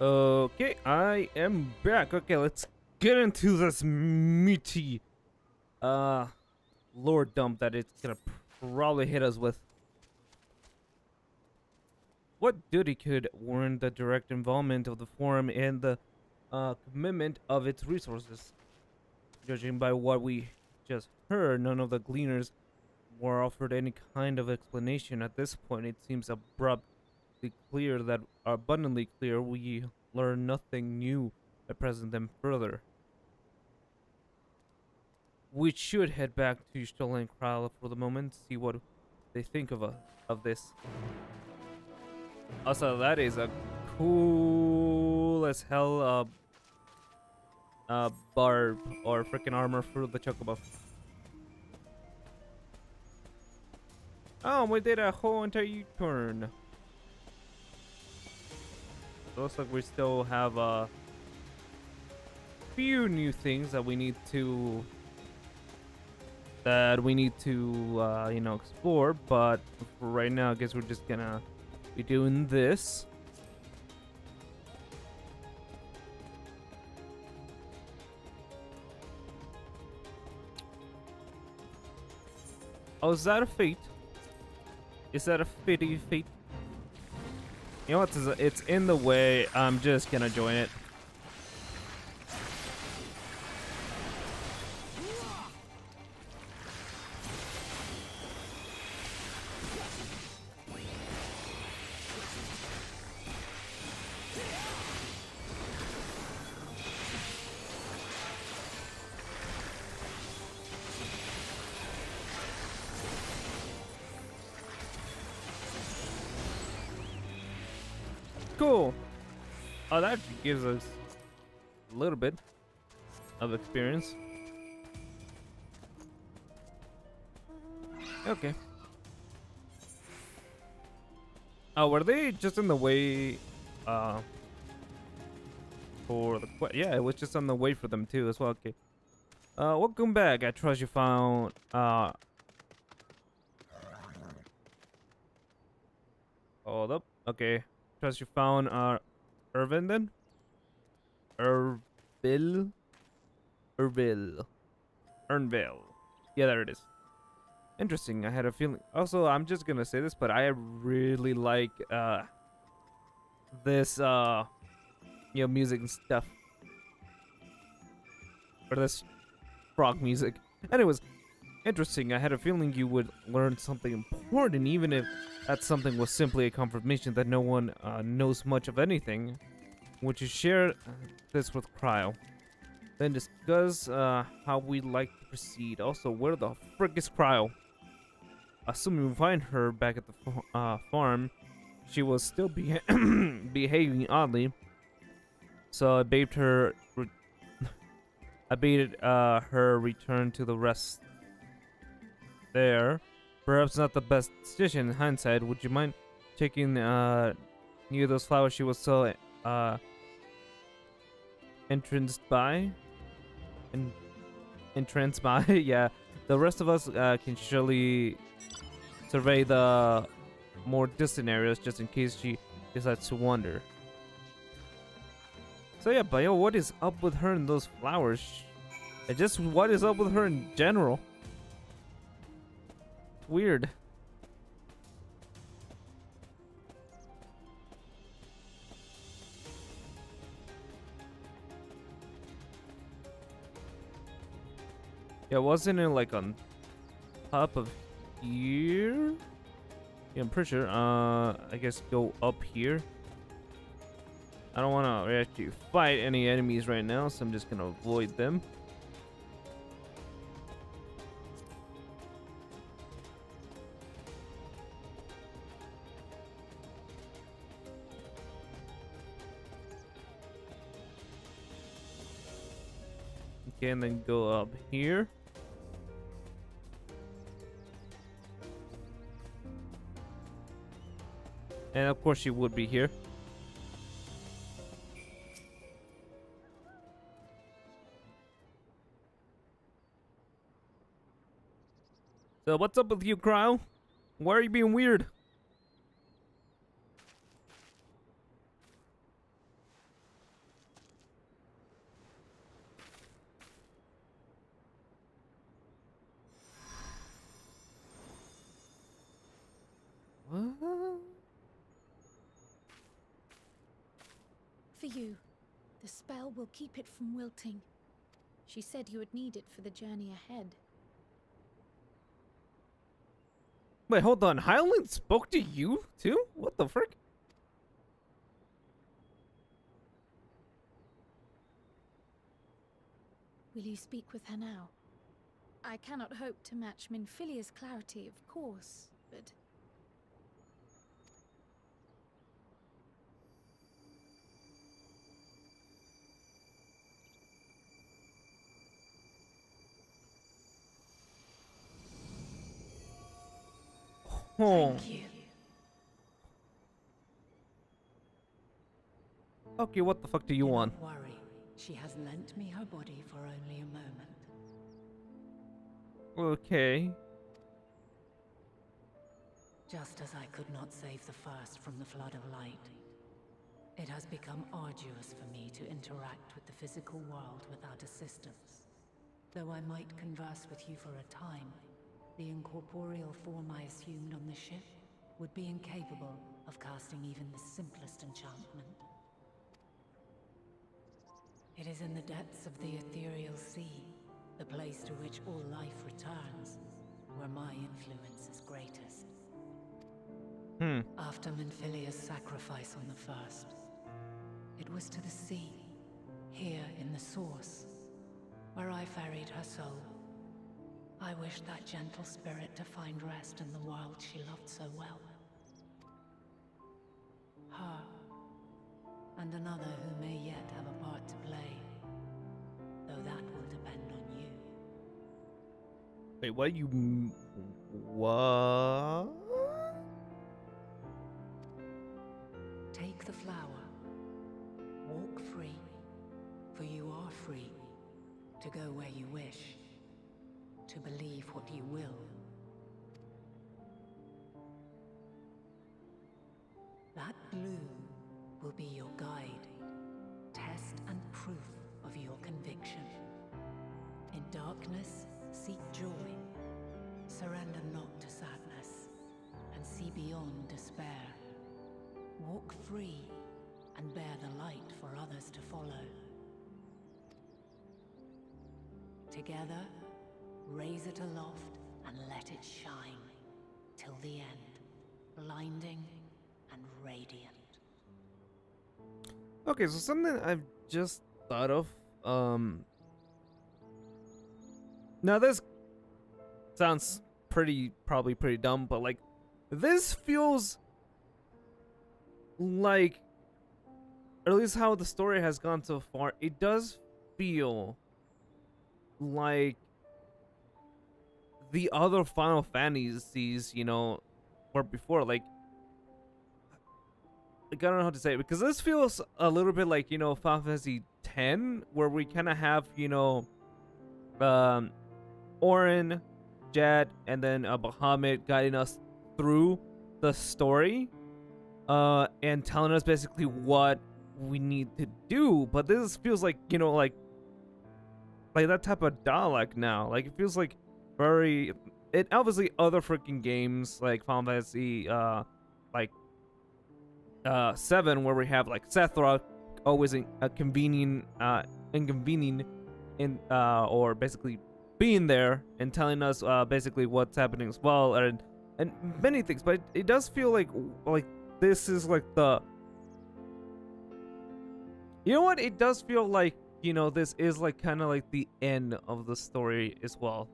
Okay, I am back. Okay, let's get into this meaty lore dump that it's gonna probably hit us with. What duty could warrant the direct involvement of the forum and the commitment of its resources? Judging by what we just heard, none of the gleaners were offered any kind of explanation. At this point, it seems abundantly clear we learn nothing new by pressing them further. We should head back to Stolen Kraal for the moment, see what they think of this. Also, that is a cool as hell barb or freaking armor for the chocobo. Oh, we did a whole entire U-turn. Looks like we still have a few new things that we need to you know, explore, but for right now I guess we're just gonna be doing this. Oh, is that a fate? Is that a fate? You know what? It's in the way. I'm just gonna join it. Cool. Oh, that gives us a little bit of experience. Okay. Oh, were they just in the way for the yeah, it was just on the way for them too as well. Okay. Welcome back. I trust you found hold up. Okay. Trust you found Irvin then? Ernville. Yeah, there it is. Interesting. I had a feeling. Also, I'm just gonna say this, but I really like this you know, music and stuff. Or this frog music. Anyways, interesting. I had a feeling you would learn something important, even if that something was simply a confirmation that no one knows much of anything. Would you share this with Cryo? Then discuss how we'd like to proceed. Also, where the frick is Cryo? Assuming we find her back at the farm, she was still behaving oddly. So I baited her. I baited her return to the rest there. Perhaps not the best decision in hindsight. Would you mind taking near those flowers she was so entranced by? Entranced by? Yeah. The rest of us can surely survey the more distant areas just in case she decides to wander. So yeah, but yo, what is up with her and those flowers? And just what is up with her in general? Weird. Yeah, wasn't it like on top of here? Yeah, I'm pretty sure. I guess go up here. I don't want to actually fight any enemies right now, so I'm just gonna avoid them. Okay, and then go up here. And of course she would be here. So what's up with you, Cryo? Why are you being weird? you. The spell will keep it from wilting. She said you would need it for the journey ahead. Wait, hold on. Hyland spoke to you too? What the frick? Will you speak with her now? I cannot hope to match Minfilia's clarity, of course, but... Oh. Thank you. Okay, what the fuck do you want? Don't worry. She has lent me her body for only a moment. Okay. Just as I could not save the first from the flood of light, it has become arduous for me to interact with the physical world without assistance. Though I might converse with you for a time, the incorporeal form I assumed on the ship would be incapable of casting even the simplest enchantment. It is in the depths of the ethereal sea, the place to which all life returns, where my influence is greatest. After Minfilia's sacrifice on the first, it was to the sea, here in the source, where I ferried her soul. I wished that gentle spirit to find rest in the world she loved so well. Her, and another who may yet have a part to play, though that will depend on you. Wait, what you... What? Take the flower. Walk free, for you are free to go where you wish, to believe what you will. That blue will be your guide, test and proof of your conviction. In darkness, seek joy. Surrender not to sadness, and see beyond despair. Walk free, and bear the light for others to follow. Together, raise it aloft and let it shine, till the end, blinding and radiant. Okay, so something I've just thought of. Now this sounds probably pretty dumb, but like, this feels like, or at least how the story has gone so far, it does feel like the other Final Fantasies, you know, or before, like I don't know how to say it, because this feels a little bit like, you know, Final Fantasy X, where we kind of have, you know, Auron, Jad, and then Bahamut guiding us through the story, and telling us basically what we need to do. But this feels like, you know, like that type of dialogue now. Like, it feels like very, it obviously other freaking games like Final Fantasy, like 7, where we have like Sethra always inconvening in or basically being there and telling us basically what's happening as well, and many things. But it does feel like this is like the, you know what, it does feel like, you know, this is like kind of like the end of the story as well,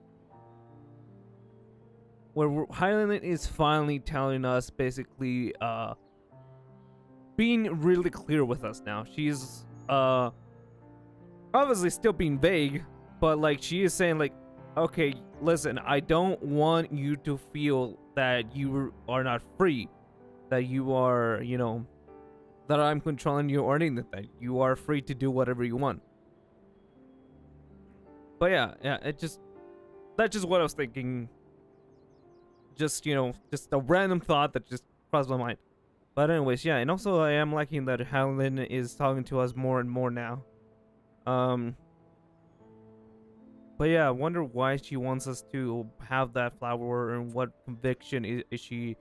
where Hyland is finally telling us basically being really clear with us now. She's obviously still being vague, but like she is saying like, okay, listen, I don't want you to feel that you are not free, that you are, you know, that I'm controlling you or anything, that you are free to do whatever you want. But yeah, that's just what I was thinking. Just, you know, just a random thought that just crossed my mind. But anyways, yeah, and also I am liking that Helen is talking to us more and more now. But yeah, I wonder why she wants us to have that flower, and what conviction is she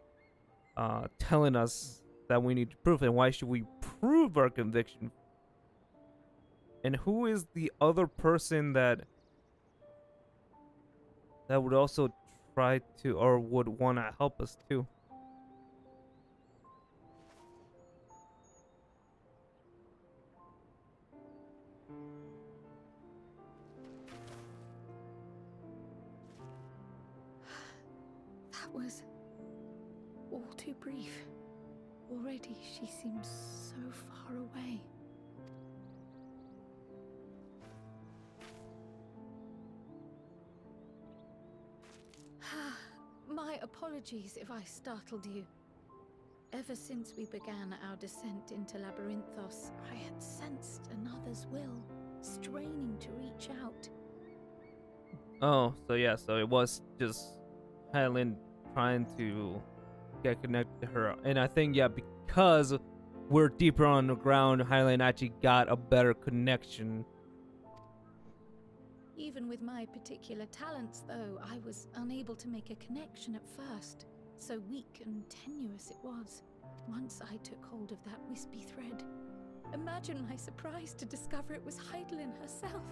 telling us that we need to prove, and why should we prove our conviction And who is the other person that would also try to or would want to help us too? That was all too brief. Already she seems so far away. My apologies if I startled you. Ever since we began our descent into Labyrinthos, I had sensed another's will, straining to reach out. Oh, so yeah, so it was just Helen trying to get connected to her. And I think, yeah, because we're deeper on the ground, Highland actually got a better connection. Even with my particular talents, though, I was unable to make a connection at first. So weak and tenuous it was. Once I took hold of that wispy thread. Imagine my surprise to discover it was Heidelin herself.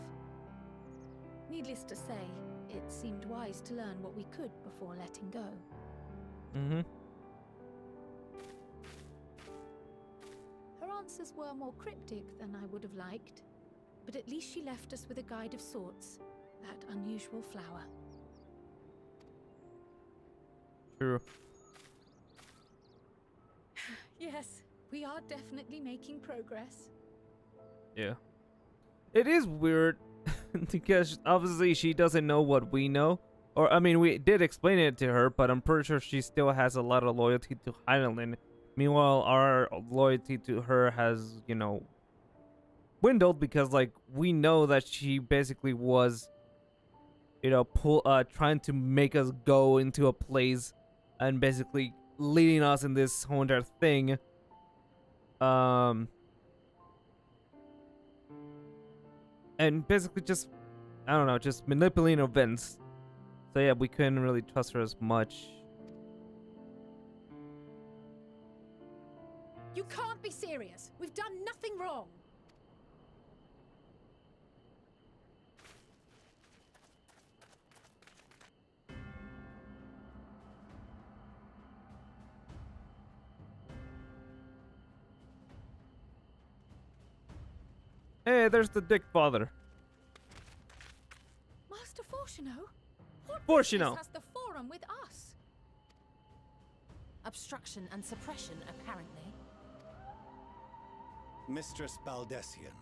Needless to say, it seemed wise to learn what we could before letting go. Mm-hmm. Her answers were more cryptic than I would have liked, but at least she left us with a guide of sorts, that unusual flower. True. Yes, we are definitely making progress. Yeah. It is weird because obviously she doesn't know what we know. Or, I mean, we did explain it to her, but I'm pretty sure she still has a lot of loyalty to Heidelin. Meanwhile, our loyalty to her has, you know, dwindled because, like, we know that she basically was, you know, trying to make us go into a place and basically leading us in this whole entire thing. And basically just, I don't know, just manipulating events. So yeah, we couldn't really trust her as much. You can't be serious. We've done nothing wrong. Hey, there's the dick father. Master Fortuno? What Fortuno. business has the Forum with us? Obstruction and suppression, apparently. Mistress Baldessian,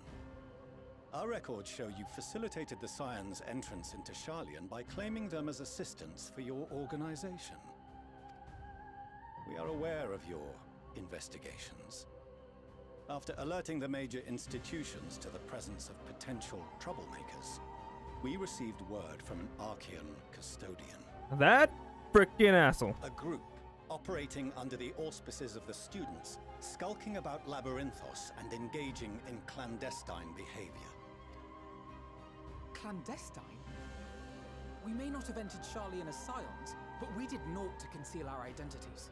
our records show you facilitated the Scions' entrance into Sharlayan by claiming them as assistants for your organization. We are aware of your investigations. After alerting the major institutions to the presence of potential troublemakers, we received word from an Archean custodian. That frickin' asshole. A group operating under the auspices of the students, skulking about Labyrinthos and engaging in clandestine behavior. Clandestine? We may not have entered Sharlayan as Scions, but we did naught to conceal our identities.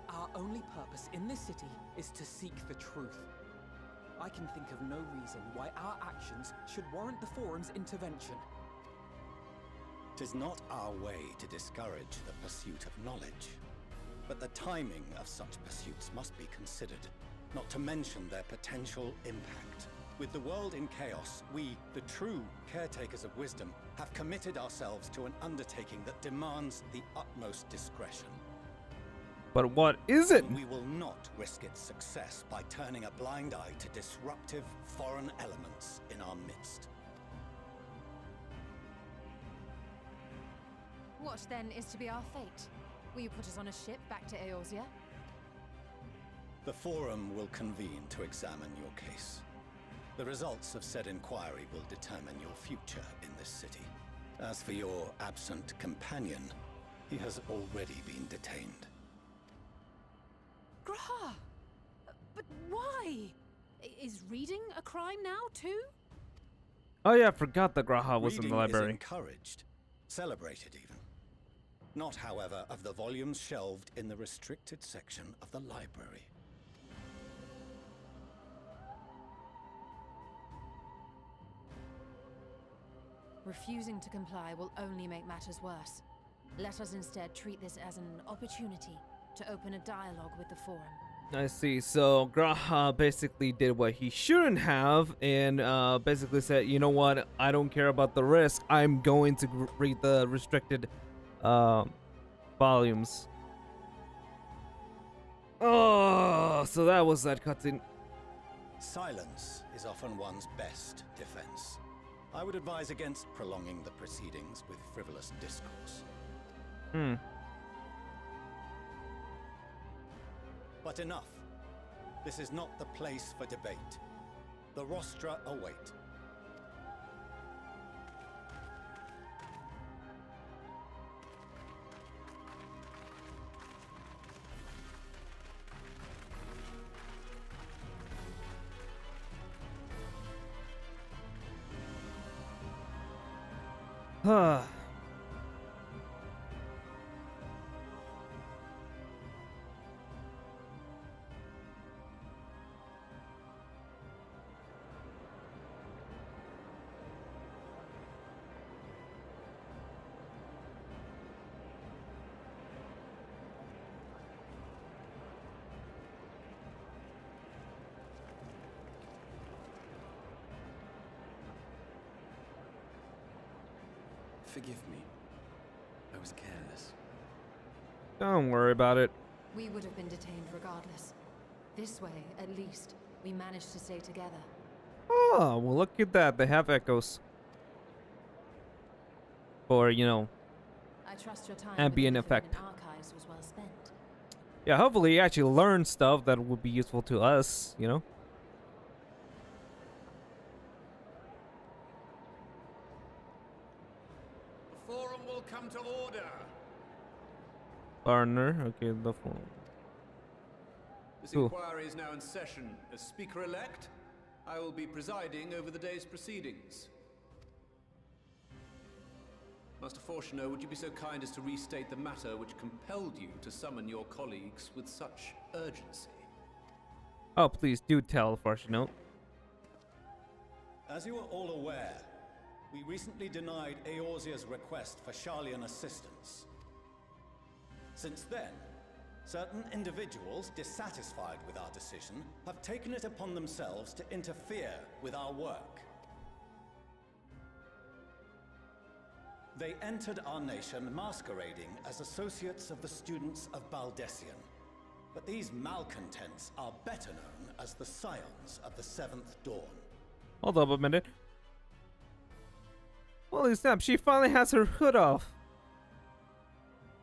Our only purpose in this city is to seek the truth. I can think of no reason why our actions should warrant the Forum's intervention. 'Tis not our way to discourage the pursuit of knowledge, but the timing of such pursuits must be considered, not to mention their potential impact. With the world in chaos, we, the true caretakers of wisdom, have committed ourselves to an undertaking that demands the utmost discretion. But what is it? We will not risk its success by turning a blind eye to disruptive foreign elements in our midst. What then is to be our fate? Will you put us on a ship back to Eorzea? The Forum will convene to examine your case. The results of said inquiry will determine your future in this city. As for your absent companion, he has already been detained. Graha! But why? Is reading a crime now, too? Oh yeah, I forgot that Graha was in Reading the library. is encouraged, celebrated even. Not, however, of the volumes shelved in the restricted section of the library. Refusing to comply will only make matters worse. Let us instead treat this as an opportunity to open a dialogue with the Forum. I see. So Graha basically did what he shouldn't have, and basically said, "You know what? I don't care about the risk. I'm going to read the restricted volumes." Oh, so that was that cutscene. Silence is often one's best defense. I would advise against prolonging the proceedings with frivolous discourse. But enough. This is not the place for debate. The rostra await. Forgive me. I was careless. Don't worry about it. We would have been detained regardless. This way, at least, we managed to stay together. Oh, well, look at that. They have echoes. For, you know, I trust your time ambient with the effect. Forbidden Archives was well spent. Yeah, hopefully you actually learn stuff that would be useful to us, you know? The forum will come to order. Partner, okay, the phone. This Cool. inquiry is now in session. As Speaker-elect, I will be presiding over the day's proceedings. Master Fortuner, would you be so kind as to restate the matter which compelled you to summon your colleagues with such urgency? Oh, please do tell, Fortuno. As you are all aware, we recently denied Eorzea's request for Sharlayan assistance. Since then, certain individuals dissatisfied with our decision have taken it upon themselves to interfere with our work. They entered our nation masquerading as associates of the students of Baldessian. But these malcontents are better known as the Scions of the Seventh Dawn. Hold up a minute. Holy snap, she finally has her hood off.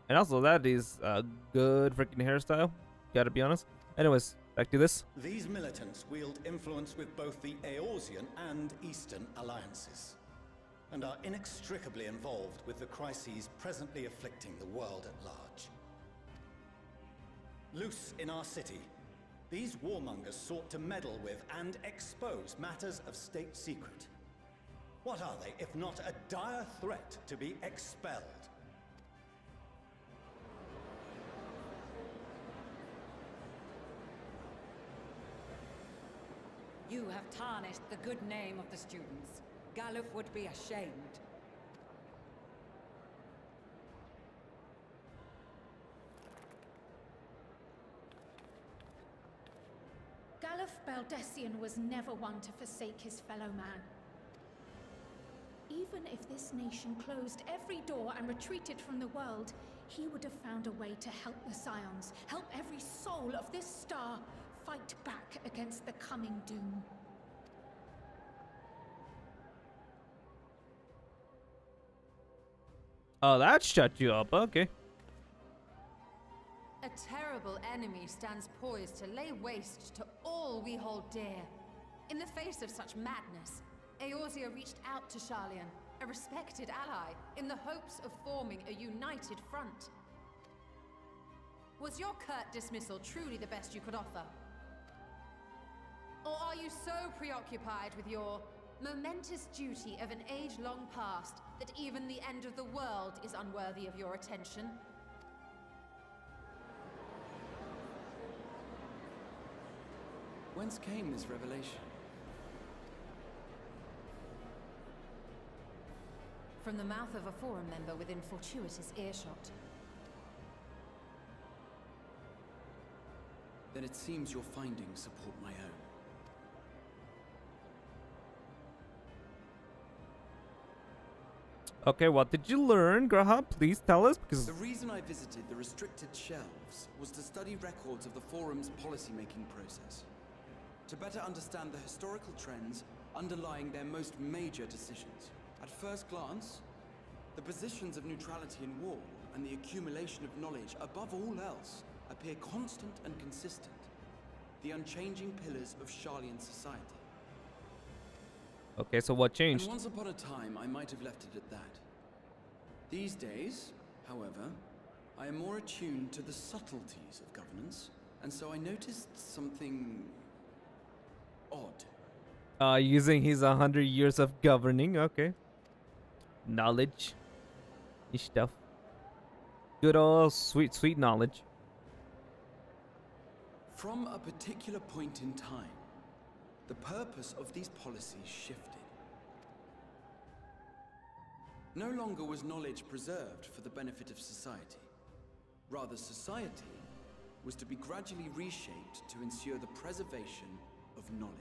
And also, that is a good freaking hairstyle. Gotta be honest. Anyways, back to this. These militants wield influence with both the Eorzean and Eastern alliances, and are inextricably involved with the crises presently afflicting the world at large. Loose in our city, these warmongers sought to meddle with and expose matters of state secret. What are they, if not a dire threat to be expelled? You have tarnished the good name of the students. Galuf would be ashamed. Galuf Baldessian was never one to forsake his fellow man. Even if this nation closed every door and retreated from the world, he would have found a way to help the Scions, help every soul of this star fight back against the coming doom. Oh, that shut you up. Okay. A terrible enemy stands poised to lay waste to all we hold dear. In the face of such madness, Eorzea reached out to Sharlayan, a respected ally, in the hopes of forming a united front. Was your curt dismissal truly the best you could offer? Or are you so preoccupied with your momentous duty of an age long past that even the end of the world is unworthy of your attention? Whence came this revelation? from the mouth of a forum member within fortuitous earshot. Then it seems your findings support my own. Okay, what did you learn, Graha? Please tell us, because The reason I visited the restricted shelves was to study records of the forum's policy-making process, to better understand the historical trends underlying their most major decisions. At first glance, the positions of neutrality in war and the accumulation of knowledge above all else appear constant and consistent, the unchanging pillars of Sharlayan society. okay, so what changed? And once upon a time, I might have left it at that. These days, however, I am more attuned to the subtleties of governance, and so I noticed something odd. Using his 100 years of governing, okay. Knowledge. Stuff. Good old sweet, sweet knowledge. From a particular point in time, the purpose of these policies shifted. No longer was knowledge preserved for the benefit of society. Rather, society was to be gradually reshaped to ensure the preservation of knowledge.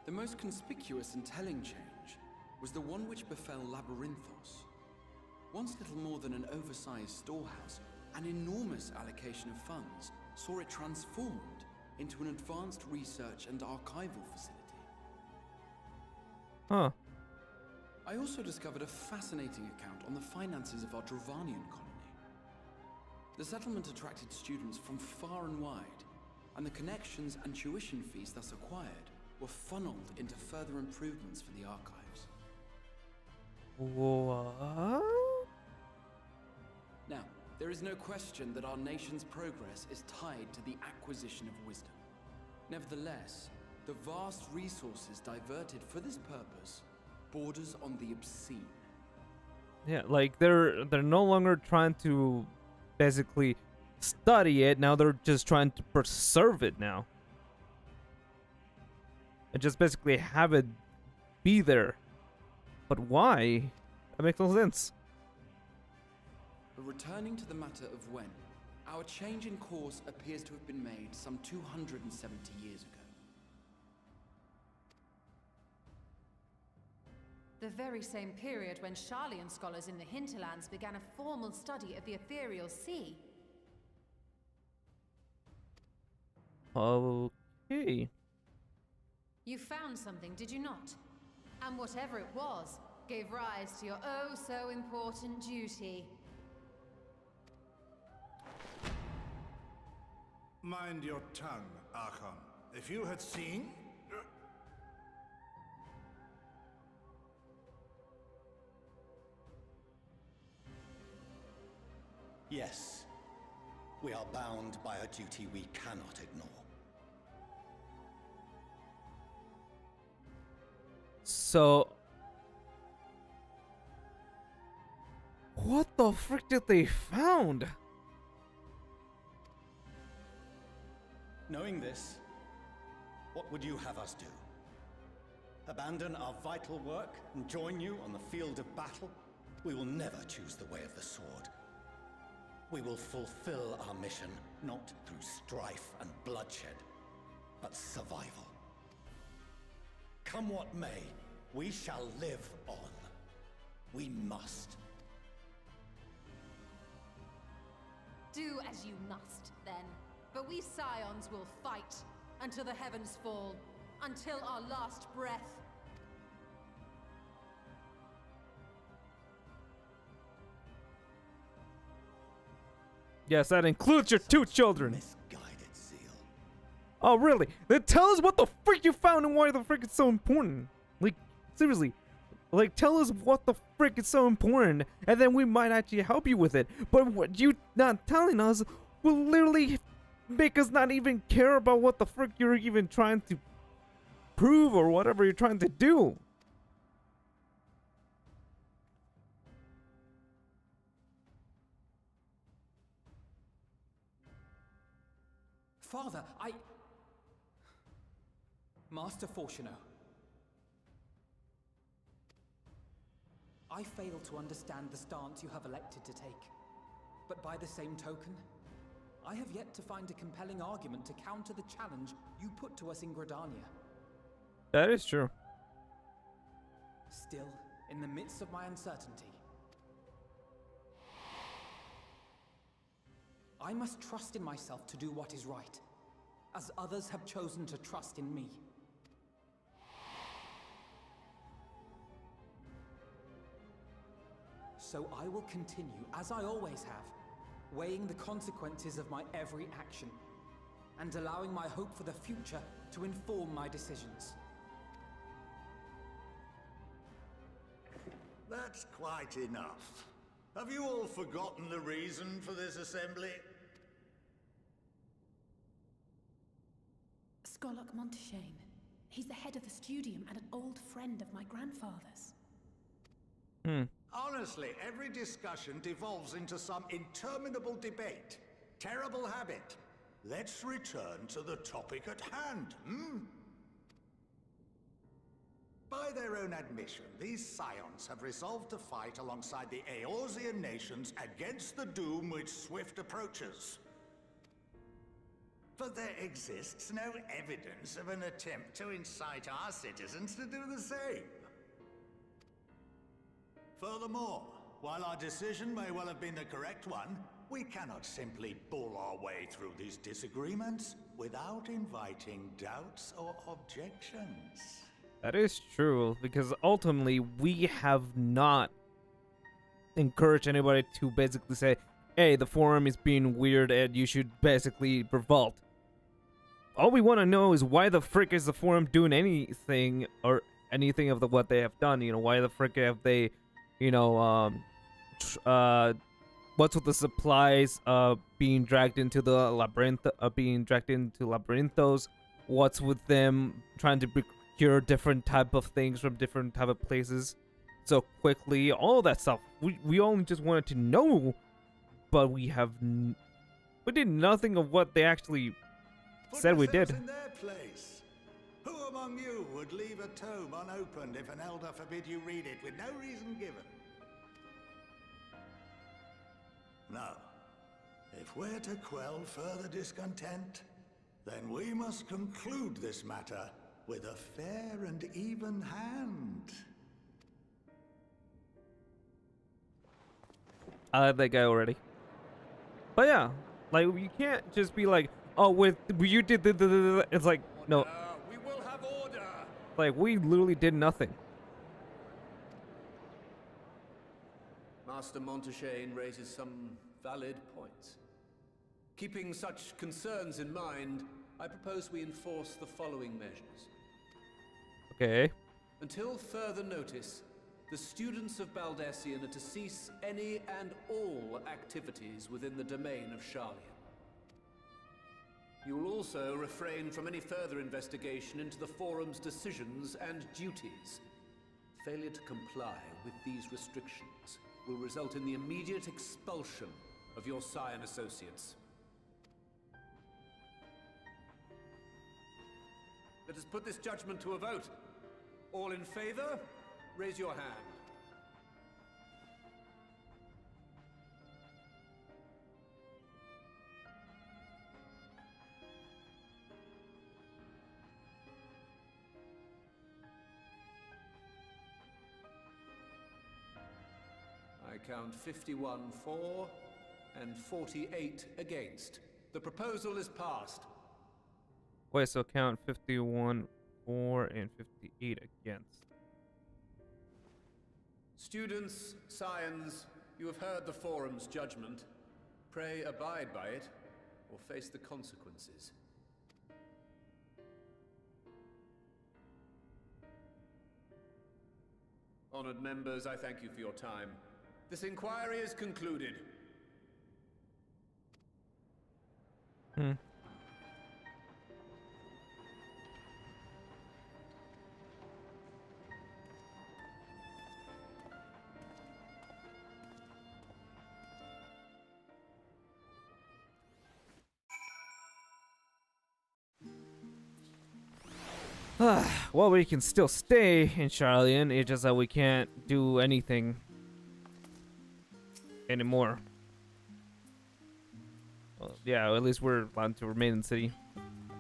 The most conspicuous and telling change was the one which befell Labyrinthos. Once little more than an oversized storehouse, an enormous allocation of funds saw it transformed into an advanced research and archival facility. Huh. I also discovered a fascinating account on the finances of our Dravanian colony. The settlement attracted students from far and wide, and the connections and tuition fees thus acquired were funneled into further improvements for the archives. What? Now, there is no question that our nation's progress is tied to the acquisition of wisdom. Nevertheless, the vast resources diverted for this purpose borders on the obscene. Yeah, like they're no longer trying to basically study it. Now they're just trying to preserve it now. And just basically have it be there. But why? That makes no sense. But returning to the matter of when, our change in course appears to have been made some 270 years ago. The very same period when Sharlayan scholars in the hinterlands began a formal study of the ethereal sea. Okay. You found something, did you not? And whatever it was, gave rise to your oh-so-important duty. Mind your tongue, Archon. If you had seen... Yes. We are bound by a duty we cannot ignore. So... what the frick did they found? Knowing this, what would you have us do? Abandon our vital work and join you on the field of battle? We will never choose the way of the sword. We will fulfill our mission, not through strife and bloodshed, but survival. Come what may, we shall live on. We must. Do as you must, then. But we Scions will fight until the heavens fall, until our last breath. Yes, that includes your two children. Misguided zeal. Oh, really? Then tell us what the frick you found and why the frick it's so important. Like, seriously. Like, tell us what the frick is so important, and then we might actually help you with it. But what you not telling us will literally make us not even care about what the frick you're even trying to prove or whatever you're trying to do. Father, Master Fortuno. I fail to understand the stance you have elected to take. But by the same token, I have yet to find a compelling argument to counter the challenge you put to us in Gridania. That is true. Still, in the midst of my uncertainty, I must trust in myself to do what is right, as others have chosen to trust in me. So I will continue, as I always have, weighing the consequences of my every action, and allowing my hope for the future to inform my decisions. That's quite enough. Have you all forgotten the reason for this assembly? Skolok Monteshane. He's the head of the studium and an old friend of my grandfather's. Honestly, every discussion devolves into some interminable debate. Terrible habit. Let's return to the topic at hand, By their own admission, these scions have resolved to fight alongside the Eorzean nations against the doom which swift approaches. But there exists no evidence of an attempt to incite our citizens to do the same. Furthermore, while our decision may well have been the correct one, we cannot simply bull our way through these disagreements without inviting doubts or objections. That is true, because ultimately we have not encouraged anybody to basically say, hey, the forum is being weird and you should basically revolt. All we want to know is why the frick is the forum doing anything or anything of what they have done. You know, why the frick have they, you know, what's with the supplies being dragged into the labyrinth, being dragged into labyrinthos? What's with them trying to procure different type of things from different type of places so quickly? All that stuff. We only just wanted to know, but we did nothing of what they actually said we did. In their place. Who among you would leave a tome unopened if an elder forbid you read it with no reason given? Now, if we're to quell further discontent, then we must conclude this matter with a fair and even hand. I like that guy already. But yeah, like, you can't just be like, oh, you did the it's like, no. We will have order. Like, we literally did nothing. Master Monteshane raises some valid points. Keeping such concerns in mind, I propose we enforce the following measures. Okay. Until further notice, the students of Baldesion are to cease any and all activities within the domain of Sharlian. You will also refrain from any further investigation into the Forum's decisions and duties. Failure to comply with these restrictions will result in the immediate expulsion of your Scion associates. Let us put this judgment to a vote. All in favor, raise your hand. I count 51 for and 48 against. The proposal is passed. Wait, so count 51 for and 58 against. Students, scions, you have heard the Forum's judgment. Pray abide by it, or face the consequences. Honored members, I thank you for your time. This inquiry is concluded. Well, we can still stay in Charlian. It's just that we can't do anything anymore. Well, yeah, at least we're allowed to remain in the city.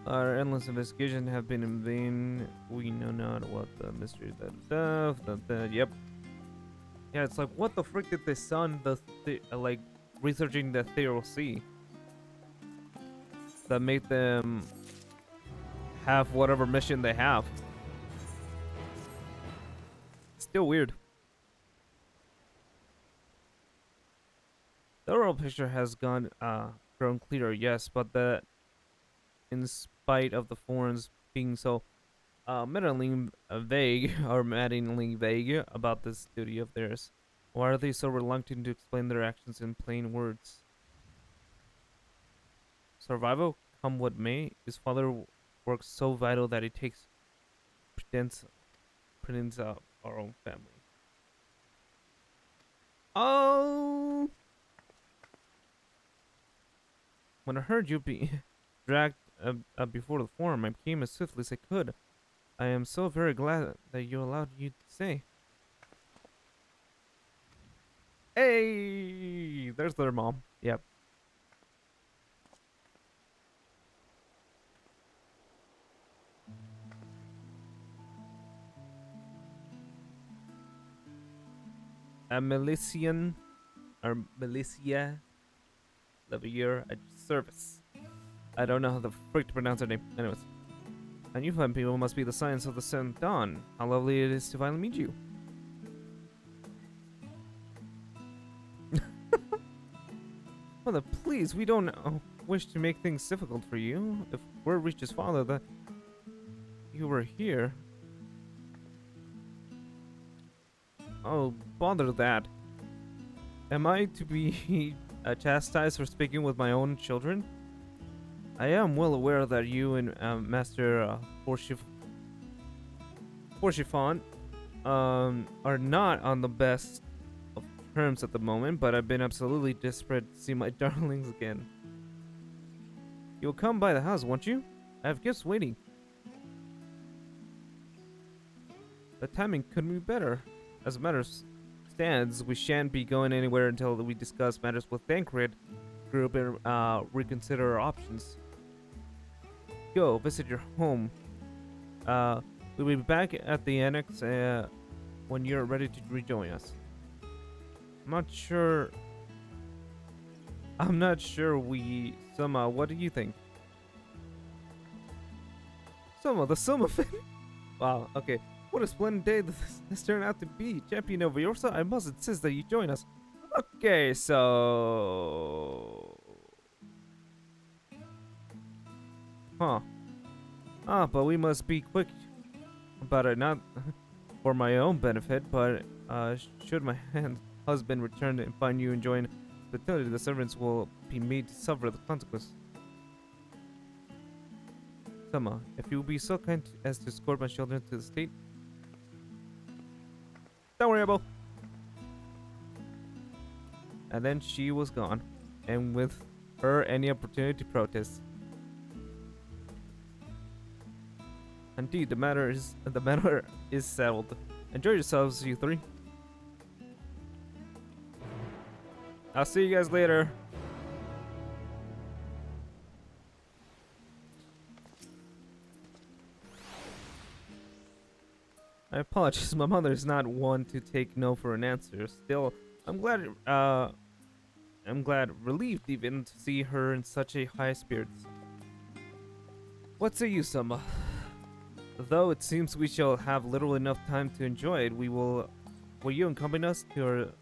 Our endless investigations have been in vain. We know not what the mystery that yep. Yeah, it's like, what the frick did they son like researching the Ethereal Sea that made them have whatever mission they have? Still weird. The overall picture has grown clearer, yes, but in spite of the foreigners being so maddeningly vague about this duty of theirs, why are they so reluctant to explain their actions in plain words? Survival, come what may, his father works so vital that it takes precedence of our own family. Oh! When I heard you be dragged before the forum, I came as swiftly as I could. I am so very glad that you allowed you to stay. Hey! There's their mom. Yep. A Milician, or Milicia Levier at service. I don't know how the frick to pronounce her name. Anyways. And you fine people must be the science of the Seventh Dawn. How lovely it is to finally meet you. Mother, please, we don't wish to make things difficult for you. If word reached his father that you were here. Oh, bother that. Am I to be chastised for speaking with my own children? I am well aware that you and Master Forchiffon are not on the best of terms at the moment, but I've been absolutely desperate to see my darlings again. You'll come by the house, won't you? I have gifts waiting. The timing couldn't be better. As matters stands, we shan't be going anywhere until we discuss matters with Thancred Group and reconsider our options. Go visit your home. We'll be back at the annex when you're ready to rejoin us. I'm not sure we Summa, what do you think? Summa, the Summa fan. Wow, okay. What a splendid day this turned out to be. Champion of Yorsa, I must insist that you join us. Okay, so... Huh. Ah, but we must be quick about it, not for my own benefit, but should my husband return and find you enjoying hospitality, the servants will be made to suffer the consequence. Sama, if you will be so kind as to escort my children to the state. Don't worry, Abo. And then she was gone, and with her any opportunity to protest. Indeed, the matter is settled. Enjoy yourselves, you three. I'll see you guys later. I apologize, my mother is not one to take no for an answer. Still, I'm glad, relieved even to see her in such a high spirits. What say you, Summa? Though it seems we shall have little enough time to enjoy it, will you accompany us to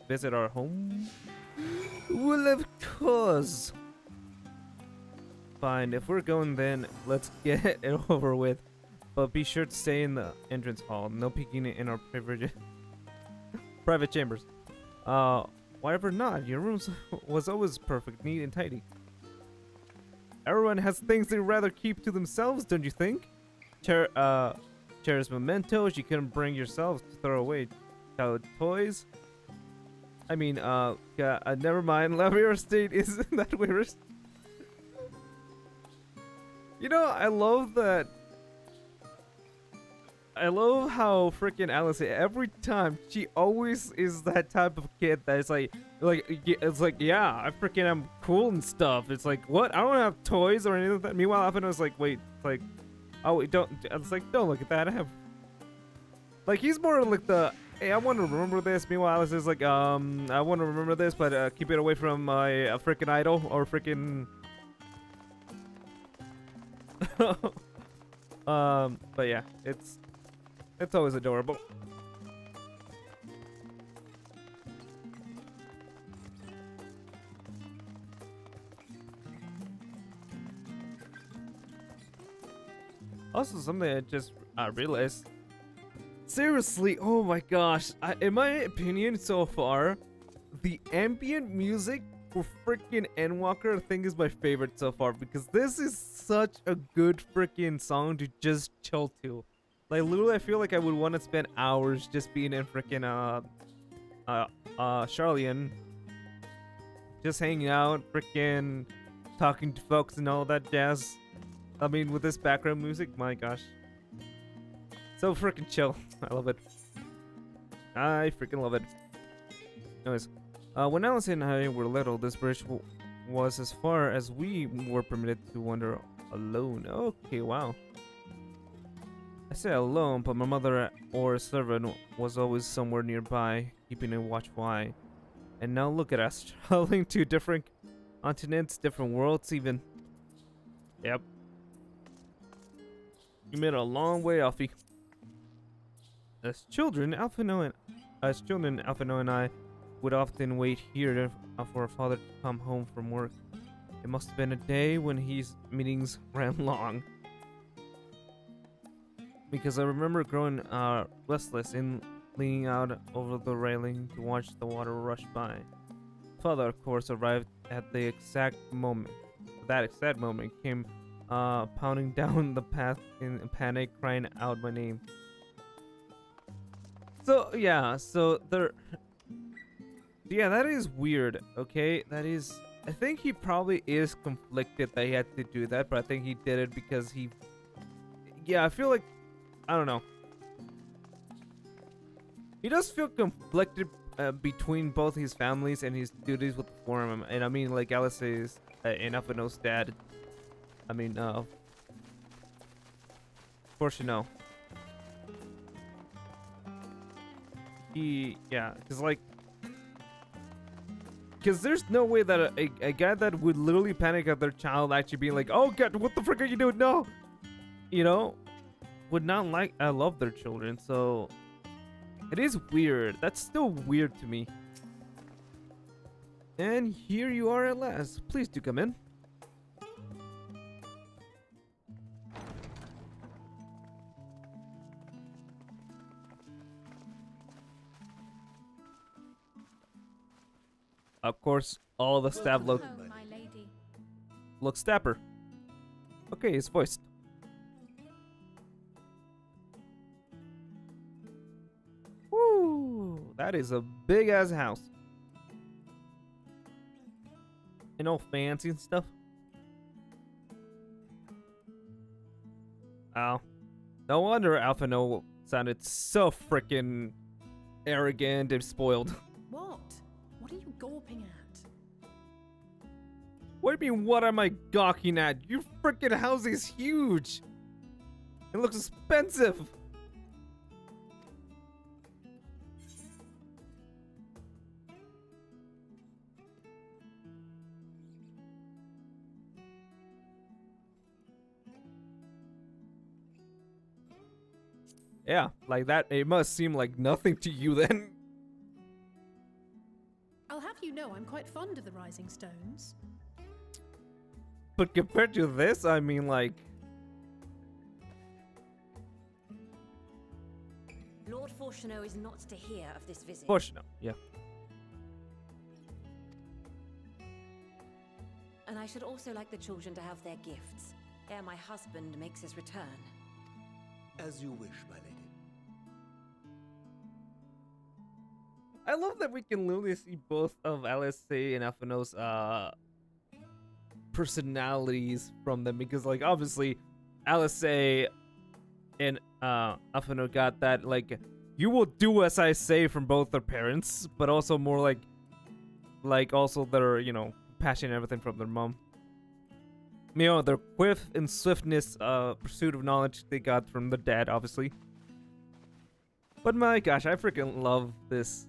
visit our home? Well, of course. Fine, if we're going then, let's get it over with. But be sure to stay in the entrance hall. No peeking in our private chambers. Whatever not, your room was always perfect, neat and tidy. Everyone has things they'd rather keep to themselves, don't you think? Cherish mementos you couldn't bring yourselves to throw away. Child toys. I mean, never mind. Levier State isn't that weird. You know, I love that I love how freaking Alice, every time, she always is that type of kid that is it's like, yeah, I freaking am cool and stuff. It's like, what? I don't have toys or anything like that. Meanwhile, Alphinaud was like, wait, it's like, oh, wait, don't, it's like, don't look at that. I have, like, he's more like the, hey, I want to remember this. Meanwhile, Alice is like, I want to remember this, but keep it away from my freaking idol or freaking. But yeah, it's always adorable. Also, something I just realized. Seriously, oh my gosh. In my opinion, so far, the ambient music for freaking Endwalker I think is my favorite so far, because this is such a good freaking song to just chill to. Like, literally, I feel like I would want to spend hours just being in freaking Charlian, just hanging out, freaking talking to folks and all that jazz. I mean, with this background music, my gosh. So freaking chill. I love it. I freaking love it. Anyways, when Alice and I were little, this bridge was as far as we were permitted to wander alone. Okay, wow. I say alone, but my mother or a servant was always somewhere nearby, keeping a watchful eye. And now look at us, traveling to different continents, different worlds even. Yep. You made a long way, Alfie. As children, Alphinaud and I would often wait here for our father to come home from work. It must have been a day when his meetings ran long. Because I remember growing restless and leaning out over the railing to watch the water rush by. Father, of course, arrived at the exact moment. That exact moment came pounding down the path in panic, crying out my name. So yeah, yeah, that is weird. Okay, that is. I think he probably is conflicted that he had to do that, but I think he did it because he. Yeah, I feel like, I don't know. He does feel conflicted between both his families and his duties with the forum, and I mean, like Alice is and Alphinaud's dad. I mean, of course you know. Yeah, because there's no way that a guy that would literally panic at their child actually being like, oh god, what the frick are you doing? No, you know, would not like. I love their children, so it is weird. That's still weird to me. And here you are at last. Please do come in. Of course, all the staff look dapper. Okay, it's voiced. Woo! That is a big ass house. And all fancy and stuff. Oh, no wonder Alphinaud sounded so freaking arrogant and spoiled. What? What are you gawping at? What do you mean, what am I gawking at? Your freaking house is huge. It looks expensive. Yeah, like that, it must seem like nothing to you then. I'll have you know I'm quite fond of the Rising Stones. But compared to this, I mean, like... Lord Fortuneau is not to hear of this visit. Fortuneau, yeah. And I should also like the children to have their gifts, ere my husband makes his return. As you wish, my lady. I love that we can literally see both of Alice and Alphinaud's personalities from them, because, like, obviously Alice and Alphinaud got that, like, you will do as I say from both their parents, but also more like also their, you know, passion and everything from their mom. You know, their quick and swiftness, pursuit of knowledge they got from their dad, obviously. But my gosh, I freaking love this.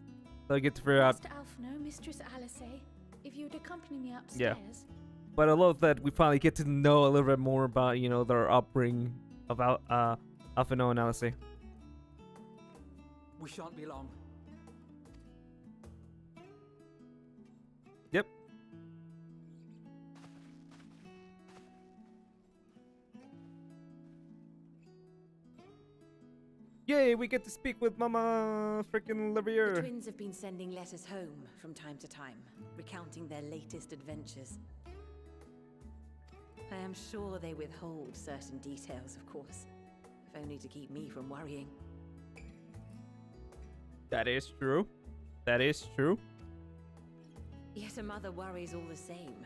So I get to figure out. Mr. Alphinaud, Mistress Alice, if you would accompany me upstairs. Yeah. But I love that we finally get to know a little bit more about, you know, their upbringing of Alphinaud and Alice. We shan't be long. Yep. Yay, we get to speak with Mama freaking The Levier. twins have been sending letters home from time to time, recounting their latest adventures. I am sure they withhold certain details, of course, if only to keep me from worrying. That is true. That is true. Yet a mother worries all the same.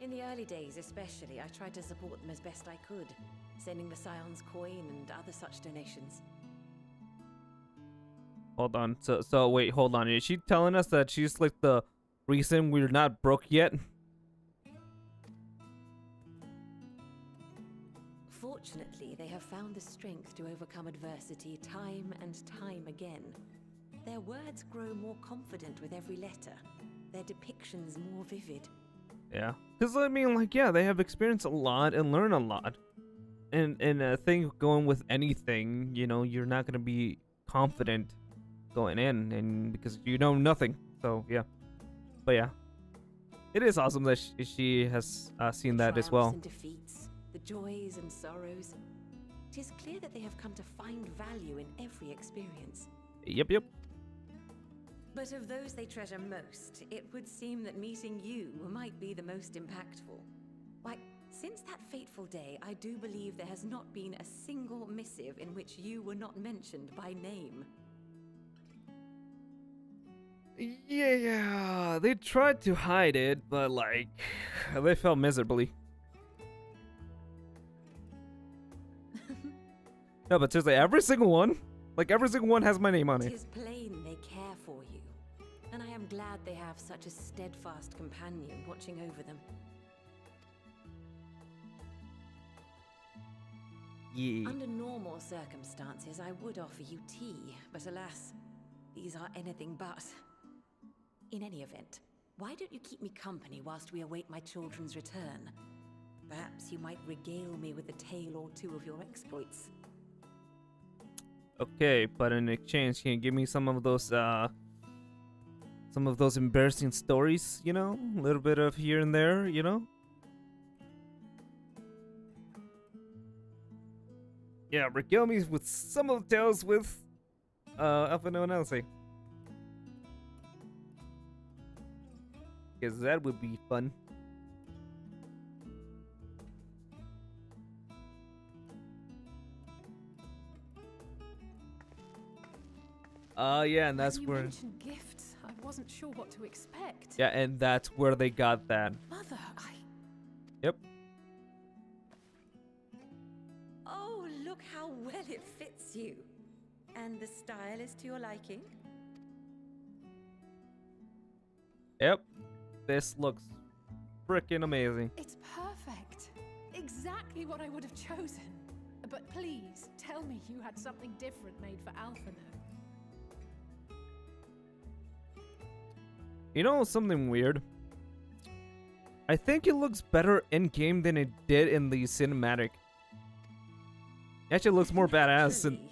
In the early days especially, I tried to support them as best I could, sending the Scion's coin and other such donations. Hold on. So wait, hold on. Is she telling us that she's like the reason we're not broke yet? Fortunately, they have found the strength to overcome adversity time and time again. Their words grow more confident with every letter, their depictions more vivid. Yeah. Because, I mean, like, yeah, they have experienced a lot and learned a lot. And I think going with anything, you know, you're not going to be confident going in, and because you know nothing. So, yeah. But, yeah. It is awesome that she has seen that as well. And defeats, the joys and sorrows. It is clear that they have come to find value in every experience. Yep, yep. But of those they treasure most, it would seem that meeting you might be the most impactful. Why, since that fateful day, I do believe there has not been a single missive in which you were not mentioned by name. Yeah, they tried to hide it, but, like, they fell miserably. No, but seriously, every single one has my name on It it. is plain they care for you, and I am glad they have such a steadfast companion watching over them. Yeah. Under normal circumstances, I would offer you tea, but alas, these are anything but. In any event, why don't you keep me company whilst we await my children's return? Perhaps you might regale me with a tale or two of your exploits. Okay, but in exchange, can you give me some of those embarrassing stories, you know? A little bit of here and there, you know? Yeah, regale me with some of the tales with Alphinaud and Elsie. Because that would be fun. Yeah, and that's when where. You mentioned gifts. I wasn't sure what to expect. Yeah, and that's where they got that. Mother, Yep. Oh, look how well it fits you. And the style is to your liking? Yep. This looks freaking amazing. It's perfect. Exactly what I would have chosen. But please, tell me you had something different made for Alphinaud. You know something weird? I think it looks better in-game than it did in the cinematic. It actually looks more badass in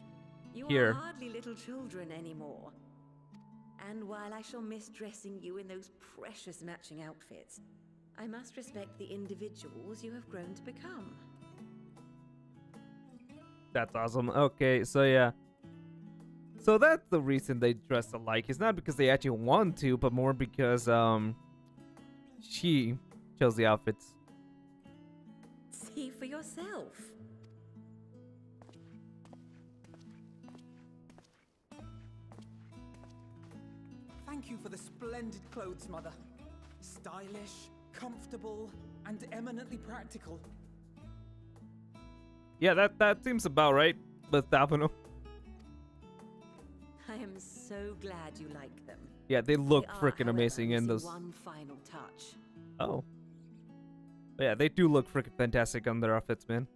You here. are hardly little children anymore. And while I shall miss dressing you in those precious matching outfits, I must respect the individuals you have grown to become. That's awesome. Okay, so yeah. So that's the reason they dress alike. It's not because they actually want to, but more because she chose the outfits. See for yourself. Thank you for the splendid clothes, Mother. Stylish, comfortable, and eminently practical. Yeah, that seems about right. but stopping them. I am so glad you like them. Yeah, they look They are, freaking however, amazing in missing those. one final touch. Oh. But yeah, they do look freaking fantastic on their outfits, man.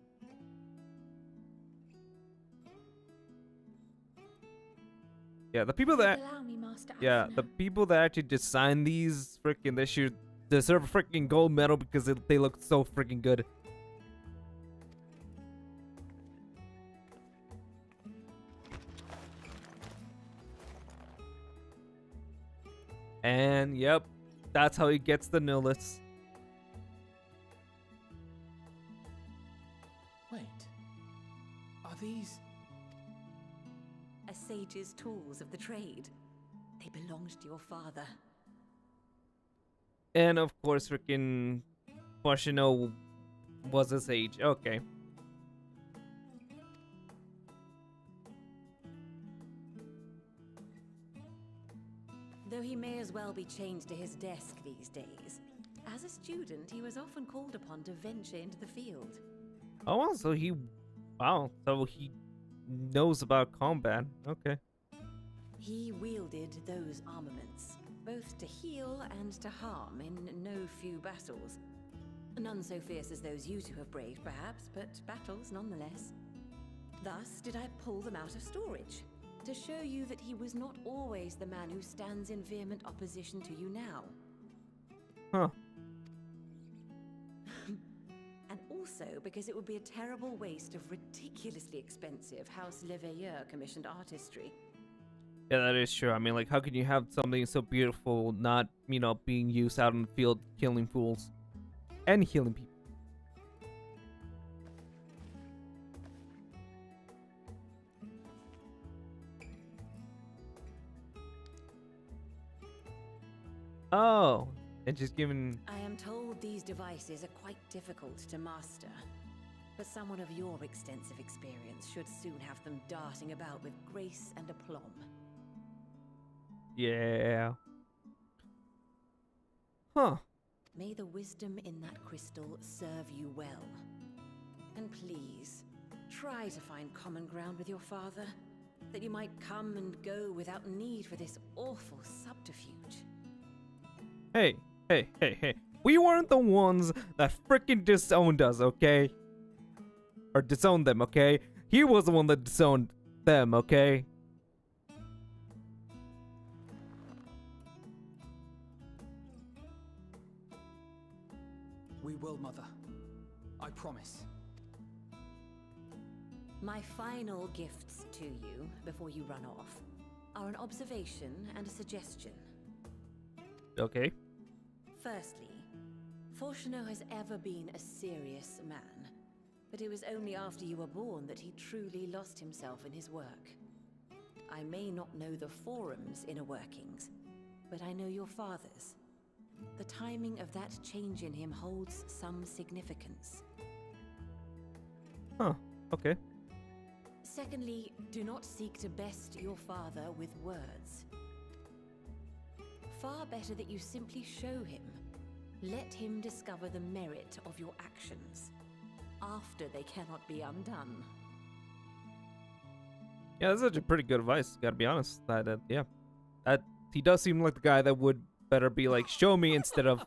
Yeah, the people that Allow me, Master yeah, Athena. the people that actually designed these freaking they should deserve a freaking gold medal because they look so freaking good. And yep, that's how he gets the Nihilus. Wait. Are these... A sage's tools of the trade. They belonged to your father. And of course, freaking Washino was a sage. Okay. Though he may as well be chained to his desk these days. As a student, he was often called upon to venture into the field. Oh, well, so he knows about combat. Okay. He wielded those armaments, both to heal and to harm in no few battles. None so fierce as those you two have braved, perhaps, but battles nonetheless. Thus did I pull them out of storage, to show you that he was not always the man who stands in vehement opposition to you now. Huh. And also because it would be a terrible waste of ridiculously expensive House Leveilleur commissioned artistry. Yeah, that is true. I mean, like, how can you have something so beautiful not, you know, being used out in the field killing fools and healing people? Oh, and just giving... I am told these devices are quite difficult to master, but someone of your extensive experience should soon have them darting about with grace and aplomb. Yeah. Huh. May the wisdom in that crystal serve you well. And please, try to find common ground with your father, that you might come and go without need for this awful subterfuge. Hey. We weren't the ones that freaking disowned us, okay? Or disowned them, okay? He was the one that disowned them, okay? We will, Mother. I promise. My final gifts to you, before you run off, are an observation and a suggestion. Okay. Firstly, Fortuno has ever been a serious man, but it was only after you were born that he truly lost himself in his work. I may not know the Forum's inner workings, but I know your father's. The timing of that change in him holds some significance. Huh, okay. Secondly, do not seek to best your father with words. Far better that you simply show him. Let him discover the merit of your actions, after they cannot be undone. Yeah, that's actually pretty good advice, gotta be honest. Yeah. He does seem like the guy that would better be like, show me instead of...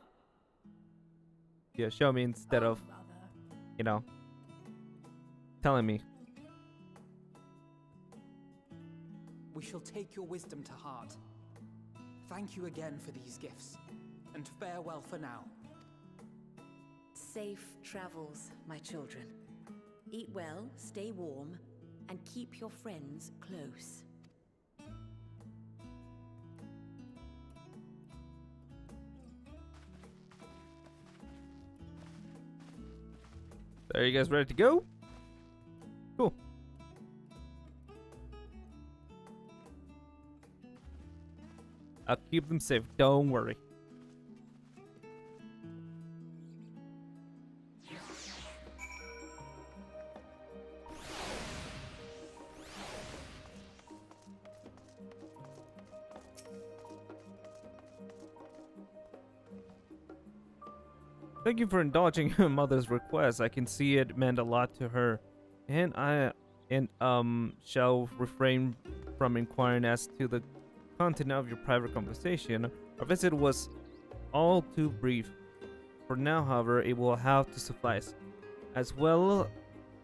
Yeah, show me instead of, you know, telling me. We shall take your wisdom to heart. Thank you again for these gifts, and farewell for now. Safe travels, my children. Eat well, stay warm, and keep your friends close. Are you guys ready to go? Cool. I'll keep them safe, don't worry. Thank you for indulging your mother's request. I can see it meant a lot to her. And and shall refrain from inquiring as to the content of your private conversation. Our visit was all too brief. For now, however, it will have to suffice. As well,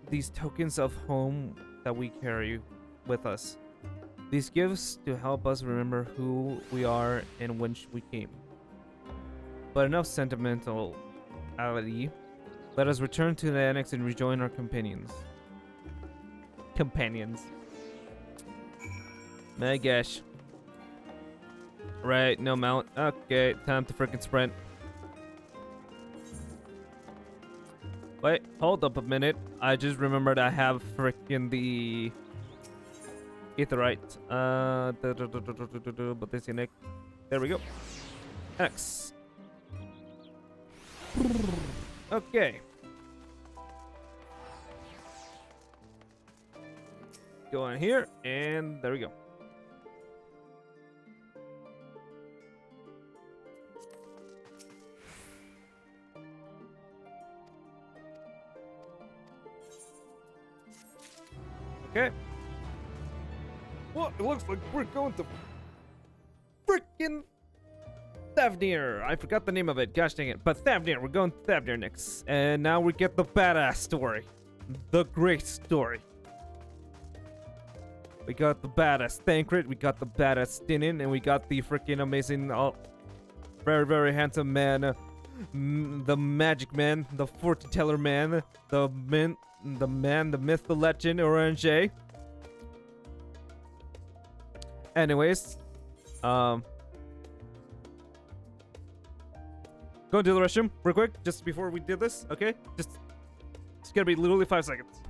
these tokens of home that we carry with us. These gifts to help us remember who we are and whence we came. But enough sentimentality. Let us return to the annex and rejoin our companions. My gosh. Right, no mount. Okay, time to freaking sprint. Wait, hold up a minute. I just remembered I have freaking the Aetherite. But this is there we go. X. Okay. Go on here, and there we go. Okay. Well, it looks like we're going to freaking Thavnir. I forgot the name of it. Gosh dang it. But Thavnir. We're going to Thavnir next. And now we get the badass story. The great story. We got the badass Thancred. We got the badass Stinin. And we got the freaking amazing, very, very handsome man. The magic man. The fortune teller man. The man, the myth, the legend, Orange. Anyways, go to the restroom real quick, just before we did this, okay? It's gonna be literally 5 seconds.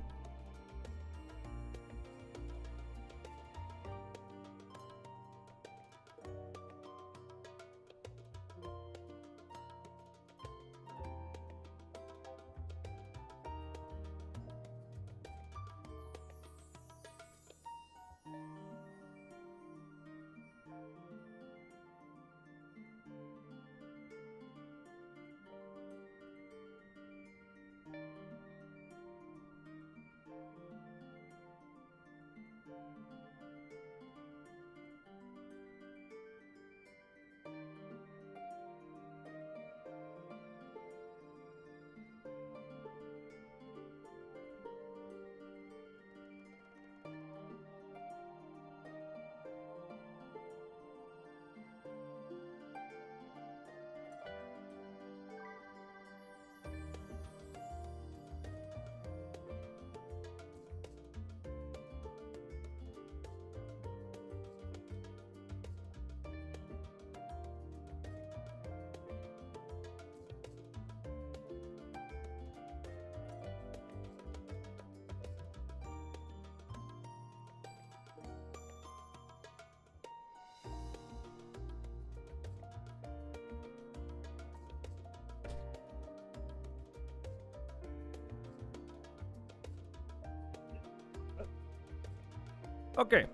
Okay,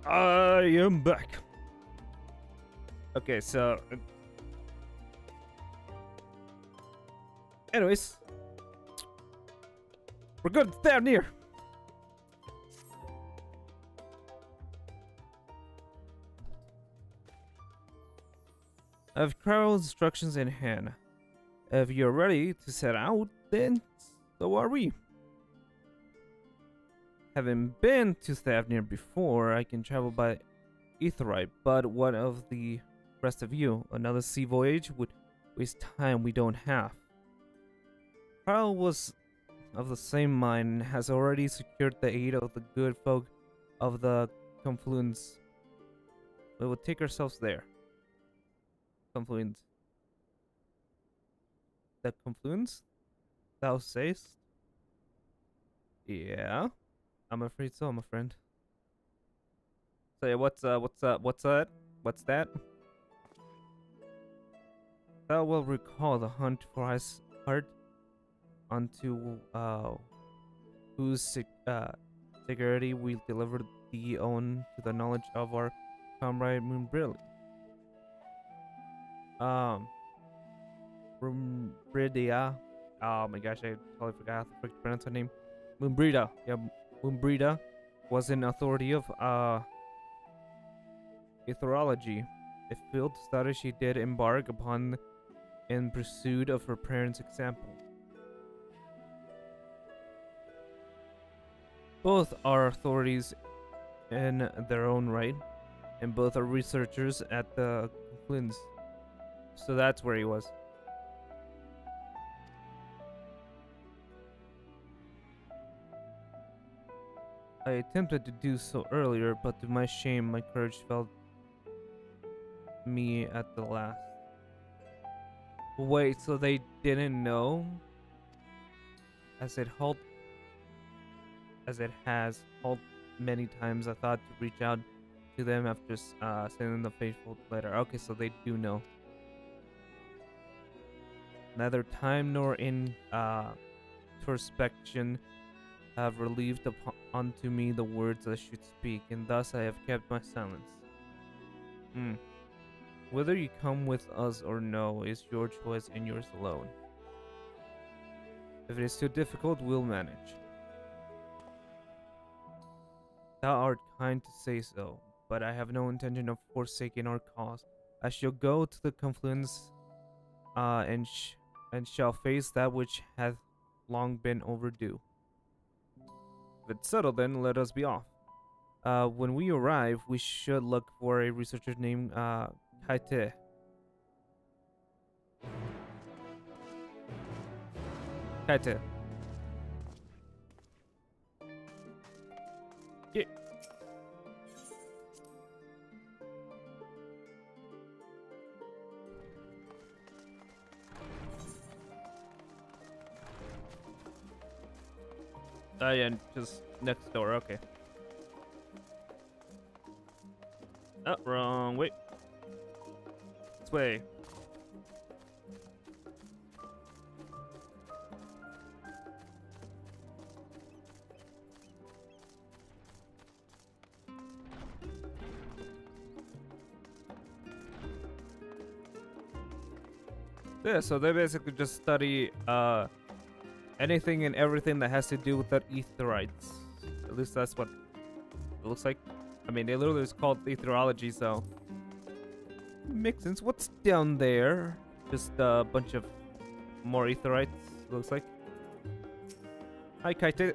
I am back. Okay, so anyways, we're good down here. I have travel instructions in hand. If you're ready to set out, then so are we. Having been to Thavnir before, I can travel by Aetherite, but what of the rest of you? Another sea voyage would waste time we don't have. Carl was of the same mind and has already secured the aid of the good folk of the Confluence. We will take ourselves there. Confluence. The Confluence? Thou sayest? Yeah. I'm afraid so, my friend. So yeah, what's that? What's that? Thou will recall the hunt for his heart unto whose security we delivered thee on to the knowledge of our comrade Moonbrilliant. Moonbridia. Oh my gosh, I totally forgot how to pronounce her name. Moonbrida. Yeah, Umbrida was an authority of etherology, a field study she did embark upon in pursuit of her parents' example. Both are authorities in their own right, and both are researchers at the Confluence. So that's where he was. I attempted to do so earlier, but to my shame, my courage failed me at the last. Wait, so they didn't know? As it has held many times, I thought to reach out to them after sending the fateful letter. Okay, so they do know. Neither time nor introspection have relieved unto me the words I should speak, and thus I have kept my silence. Whether you come with us or no is your choice and yours alone. If it is too difficult, we'll manage. Thou art kind to say so, but I have no intention of forsaking our cause. I shall go to the Confluence, and shall face that which hath long been overdue. If it's settled, then let us be off. When we arrive, we should look for a researcher named Kaite. Kaite. Yeah. Yeah, just next door, okay. Oh, wrong way. This way. Yeah, so they basically just study anything and everything that has to do with that etherites. At least that's what it looks like. I mean, it literally is called etherology, so makes sense. What's down there? Just a bunch of more etherites, looks like. Hi, Kaite.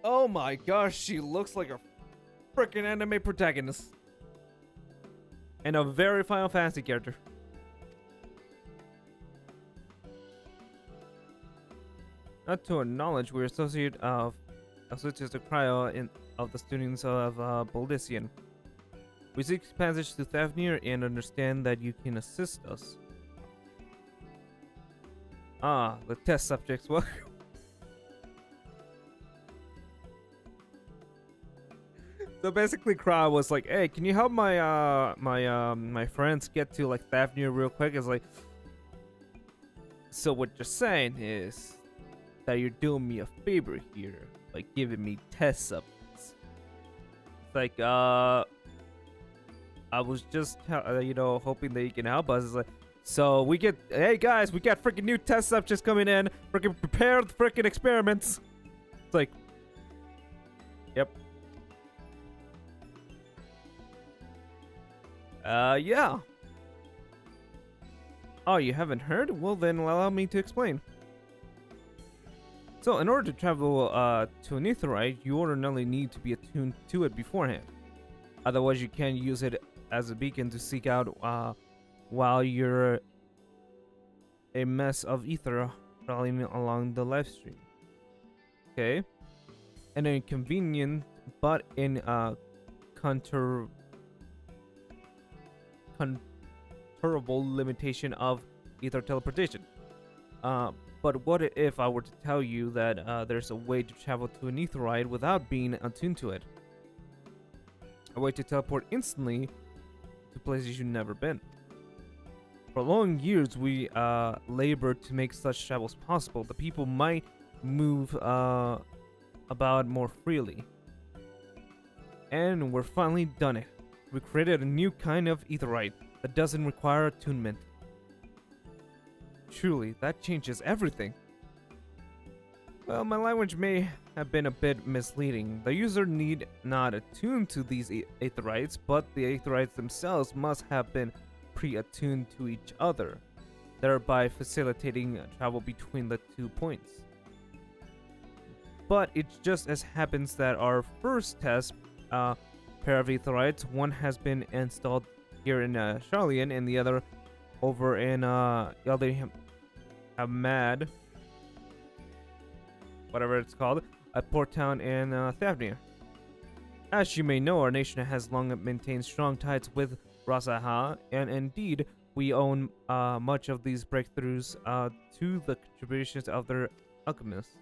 Oh my gosh, she looks like a freaking anime protagonist. And a very Final Fantasy character. Not to our knowledge, we're associates of cryo of the students of Boldician. We seek passage to Thavnir and understand that you can assist us. Ah, the test subjects. What? So basically, Cryo was like, "Hey, can you help my my friends get to like Thavnir real quick?" It's like, so what you're saying is that you're doing me a favor here, like giving me test subjects. It's like, I was just hoping that you can help us. It's like, so we get, hey guys, we got freaking new test subjects coming in. Freaking prepare the freaking experiments. It's like, yep. Yeah. Oh, you haven't heard? Well, then allow me to explain. So, in order to travel to an aetherite, you ordinarily need to be attuned to it beforehand. Otherwise, you can't use it as a beacon to seek out while you're a mess of ether traveling along the live stream. Okay? An inconvenient but contourable limitation of ether teleportation. But what if I were to tell you that there's a way to travel to an aetherite without being attuned to it? A way to teleport instantly to places you've never been. For long years, we labored to make such travels possible. The people might move about more freely. And we're finally done it. We created a new kind of aetherite, that doesn't require attunement. Truly, that changes everything. Well, my language may have been a bit misleading. The user need not attune to these aetherites, but the aetherites themselves must have been pre-attuned to each other, thereby facilitating travel between the 2 points. But it just as happens that our first test pair of aetherites, one has been installed here in Charlian and the other over in Hamad, whatever it's called, at Port Town in Thavnia. As you may know, our nation has long maintained strong ties with Rasaha, and indeed, we own much of these breakthroughs to the contributions of their alchemists.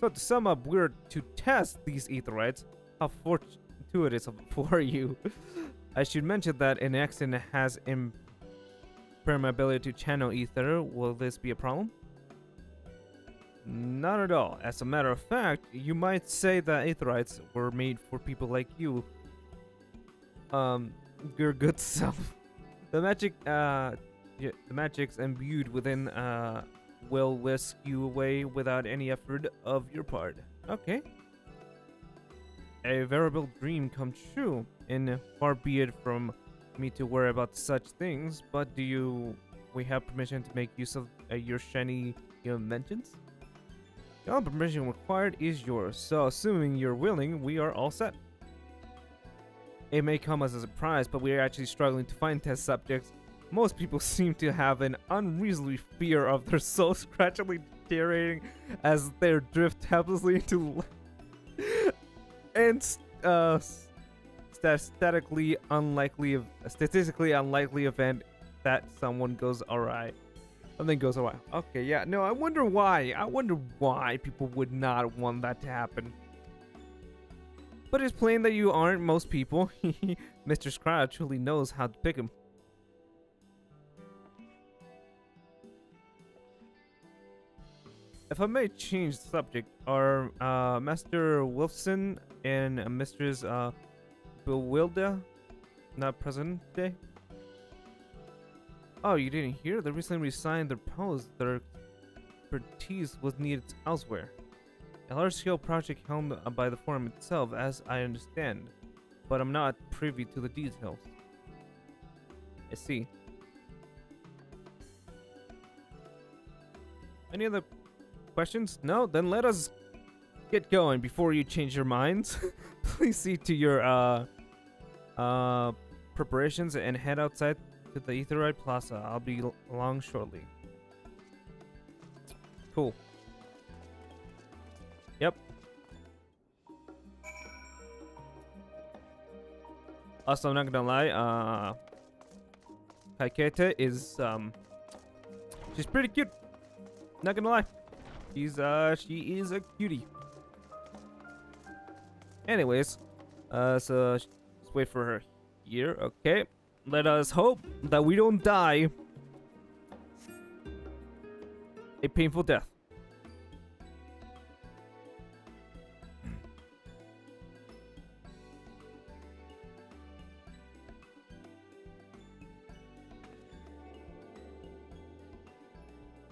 So to sum up, we're to test these aetherites. How fortuitous for you. I should mention that an accent has impermeability to channel ether. Will this be a problem? Not at all. As a matter of fact, you might say that aetherites were made for people like you. Your good self. The magic's imbued within will whisk you away without any effort of your part. Okay. A veritable dream come true, and far be it from me to worry about such things, but we have permission to make use of your shiny inventions? The only permission required is yours, so assuming you're willing, we are all set. It may come as a surprise, but we are actually struggling to find test subjects. Most people seem to have an unreasonable fear of their souls gradually deteriorating as they drift helplessly into and statistically unlikely event that something goes awry. Okay, yeah, no, I wonder why. I wonder why people would not want that to happen. But it's plain that you aren't most people. Mr. Scryer truly knows how to pick him. If I may change the subject, are Master Wolfson and Mistress Bewilda not present today? Oh, you didn't hear? They recently resigned their posts. Their expertise was needed elsewhere. A large-scale project helmed by the forum itself, as I understand, but I'm not privy to the details. I see. Any other questions? No? Then let us get going before you change your minds. Please see to your preparations and head outside to the Aetherite Plaza. I'll be along shortly. Cool. Yep. Also, I'm not gonna lie, Kaikete is, she's pretty cute. Not gonna lie. She is a cutie. Anyways, so let's wait for her here. Okay. Let us hope that we don't die a painful death.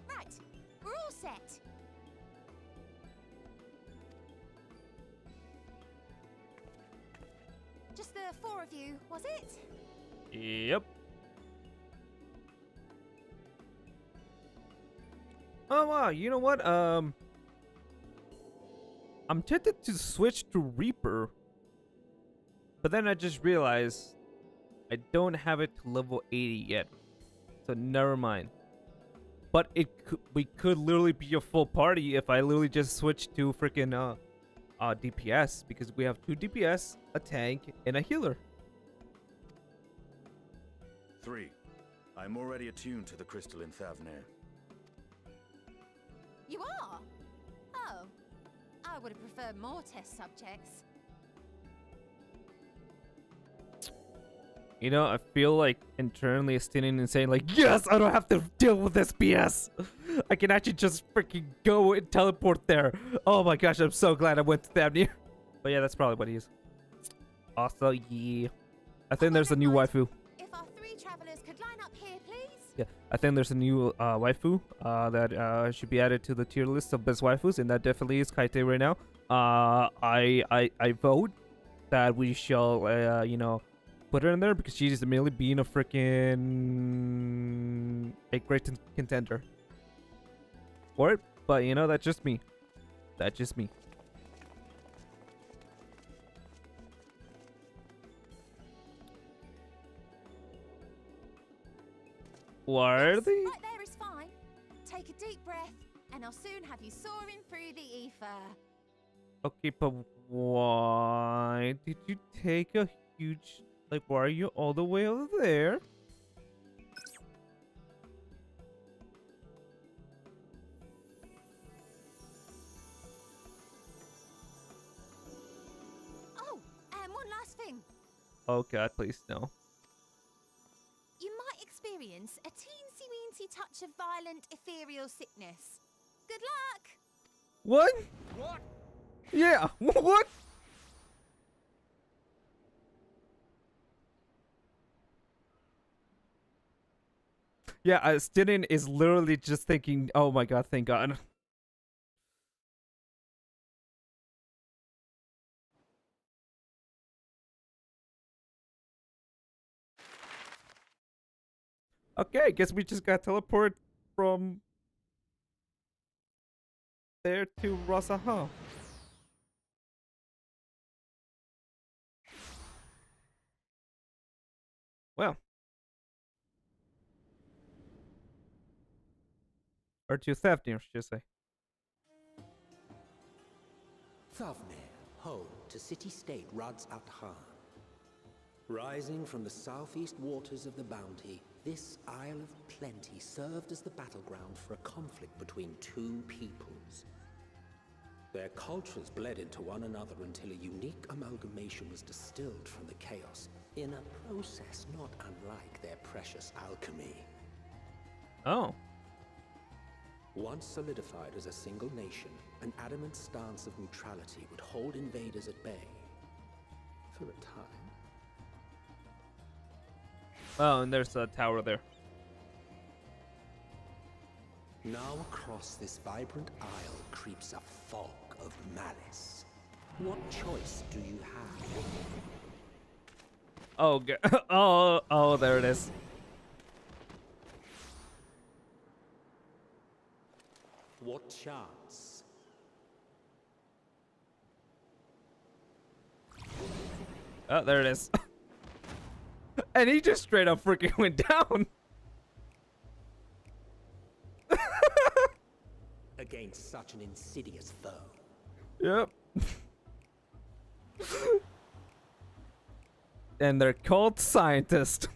Right, we're all set. Just the 4 of you, was it? Yep. Oh wow, you know what? I'm tempted to switch to Reaper, but then I just realized I don't have it to level 80 yet, so never mind. But we could literally be a full party if I literally just switch to freaking DPS, because we have 2 DPS, a tank, and a healer. 3. I'm already attuned to the crystal in Thavnir. You are? Oh. I would have preferred more test subjects. You know, I feel like internally standing and saying like, yes, I don't have to deal with this BS. I can actually just freaking go and teleport there. Oh my gosh, I'm so glad I went to Thavnir. But yeah, that's probably what he is. Also, yeah. I think there's a new waifu. If travelers could line up here, please. Yeah, I think there's a new waifu that should be added to the tier list of best waifus, and that definitely is Kaite right now. I vote that we shall you know, put her in there because she's merely being a freaking great contender for it. But you know, that's just me. That's just me. Worthy? Right there is fine. Take a deep breath, and I'll soon have you soaring through the ether. Okay, but why did you take a huge... Like, why are you all the way over there? Oh, and one last thing. Oh god, please, no. You might experience a teensy-weensy touch of violent ethereal sickness. Good luck! What? What? Yeah, what? Yeah, Stinnen is literally just thinking, oh my god, thank god. Okay, guess we just got teleported from there to Rasaha. Well. Or to Thafnir, should I say. Thavnir, home to city-state Rads Athan. Rising from the southeast waters of the Bounty, this Isle of Plenty served as the battleground for a conflict between two peoples. Their cultures bled into one another until a unique amalgamation was distilled from the chaos, in a process not unlike their precious alchemy. Oh. Once solidified as a single nation, an adamant stance of neutrality would hold invaders at bay. For a time. Oh, and there's a tower there. Now across this vibrant isle creeps a fog of malice. What choice do you have? Oh, oh, there it is. What chance? Oh, there it is. And he just straight up freaking went down. Against such an insidious foe. Yep. And they're called scientists.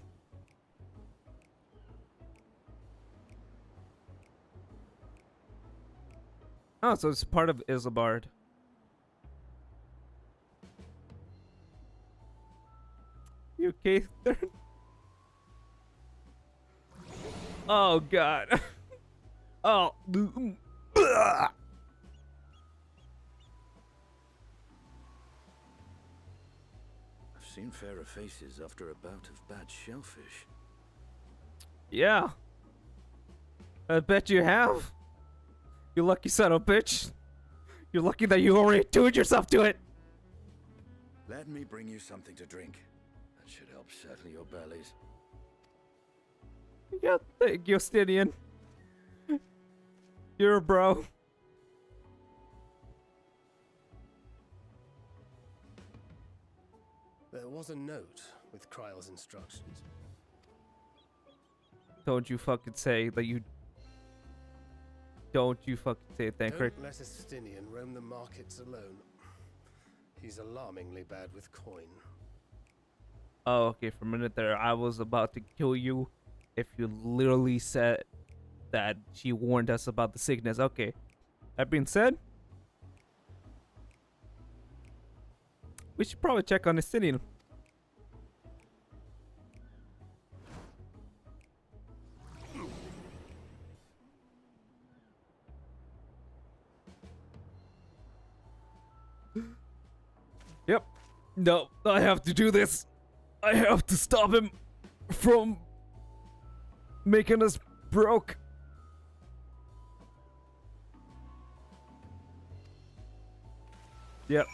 Oh, so it's part of Isambard. You okay there? Oh god. Oh. I've seen fairer faces after a bout of bad shellfish. Yeah. I bet you have. You lucky son of a bitch. You're lucky that you already tuned yourself to it. Let me bring you something to drink. That should help settle your bellies. Yeah, thank you, Stidian. You're a bro. There was a note with Kryle's instructions. Don't you fucking say that you... Don't you fucking say it, Thancred. Don't let a Stinian roam the markets alone. He's alarmingly bad with coin. Oh, okay, for a minute there, I was about to kill you if you literally said that she warned us about the sickness. Okay, that being said, we should probably check on the Stinian. Yep. No, I have to do this. I have to stop him from making us broke. Yep.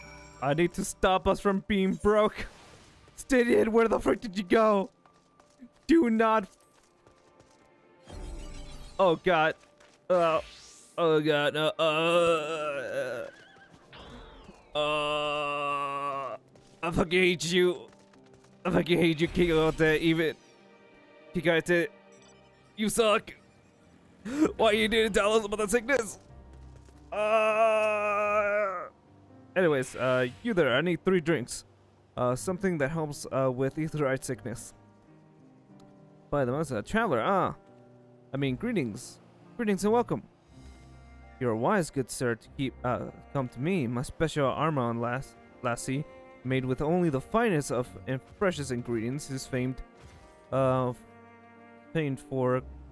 I need to stop us from being broke. Stydian, where the frick did you go? Do not. Oh god. Oh god. No. I fucking hate you. I fucking hate you, Kikote. Even Kikote, you suck. Why you didn't tell us about the sickness? Anyways, you there. I need 3 drinks. Something that helps with etherite sickness. By the way, traveler. I mean, greetings. Greetings and welcome. You're wise, good sir, to keep come to me. My special armor on lassie, made with only the finest of and freshest ingredients, is famed for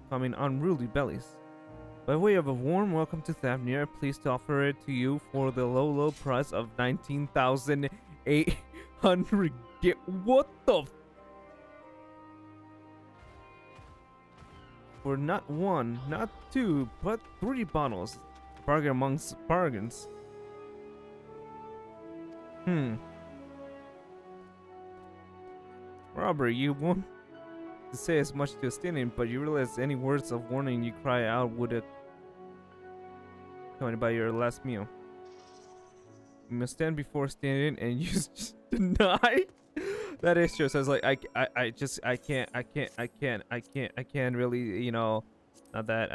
calming unruly bellies. By way of a warm welcome to Thavnir, pleased to offer it to you for the low price of 19,800. What the? For not 1, not 2, but 3 bottles. Bargain amongst bargains. Robbery, you won't to say as much to a Stydian, but you realize any words of warning you cry out would accompanied by your last meal. You must stand before Stydian and you just deny. That is true. So it's like I can't really, you know, not that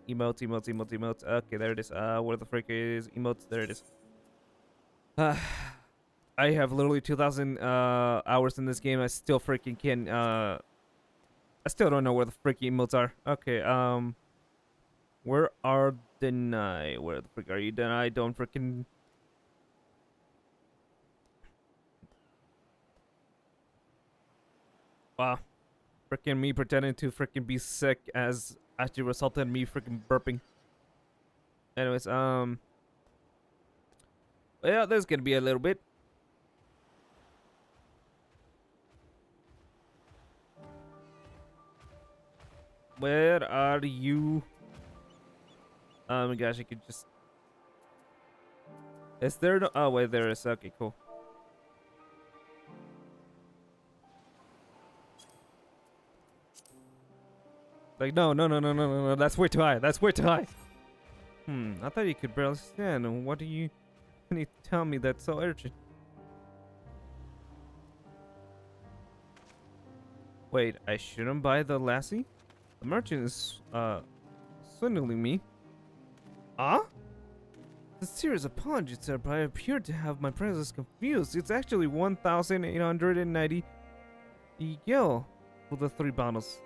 emotes. Okay, there it is. Where the frick is emotes? There it is. I have literally 2,000 hours in this game. I still freaking can. I still don't know where the freaking emotes are. Okay. Where are deny? Where the frick are you? Deny? Don't freaking. Wow. Freaking me pretending to freaking be sick as actually resulted in me freaking burping. Anyways, yeah, there's gonna be a little bit. Where are you? Oh my gosh, I could just. Is there no? Oh wait, there is. Okay, cool. Like no, that's way too high. That's way too high. I thought you could barely stand. What do you need to tell me that's so urgent? Wait, I shouldn't buy the lassie? The merchant is swindling me. Serious apologies, sir, but I appear to have my prices confused. It's actually 1,890 gil for the 3 bottles.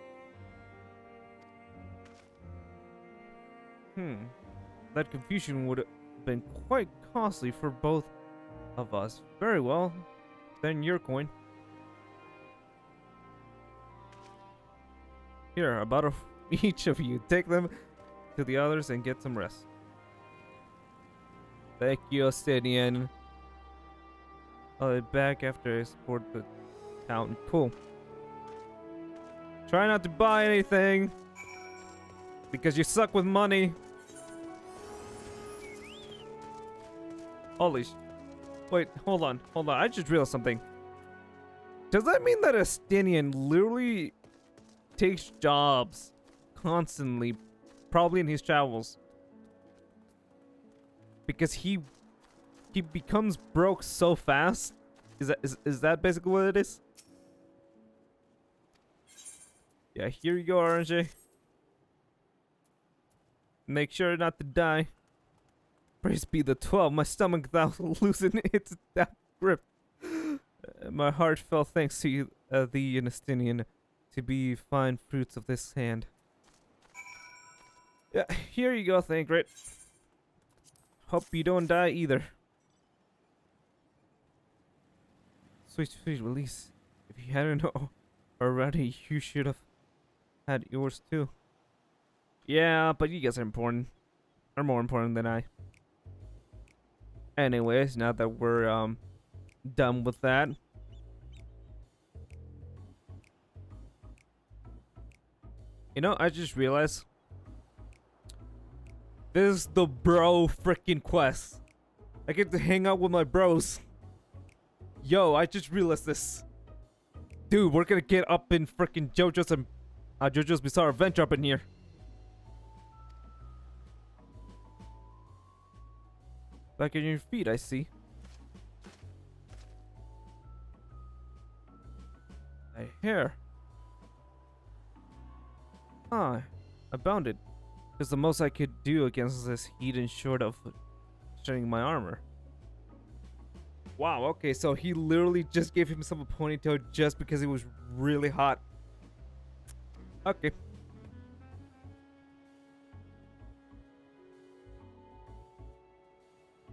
That confusion would have been quite costly for both of us. Very well, then your coin. Here, a bottle for each of you. Take them to the others and get some rest. Thank you, Stydian. I'll be back after I support the town. Cool. Try not to buy anything, because you suck with money. Holy wait, hold on. I just realized something. Does that mean that a Stydian literally takes jobs constantly, probably in his travels, because he becomes broke so fast? Is that basically what it is? Yeah, here you go, RNJ. Make sure not to die. Praise be the 12. My stomach without losing its grip. My heartfelt thanks to you, the Stydian, to be fine fruits of this hand. Yeah, here you go, Thancred. Hope you don't die either. Sweet release. If you hadn't already, you should have had yours too. Yeah, but you guys are important. Are more important than I. Anyways, now that we're done with that, You know, I just realized this is the bro freaking quest. I get to hang out with my bros. Yo, I just realized this. Dude, we're gonna get up in freaking JoJo's Bizarre Adventure up in here. Back on your feet, I see. My hair. Ah, I bound it. Because the most I could do against this heat and short of shedding my armor. Wow, okay, so he literally just gave himself a ponytail just because it was really hot. Okay.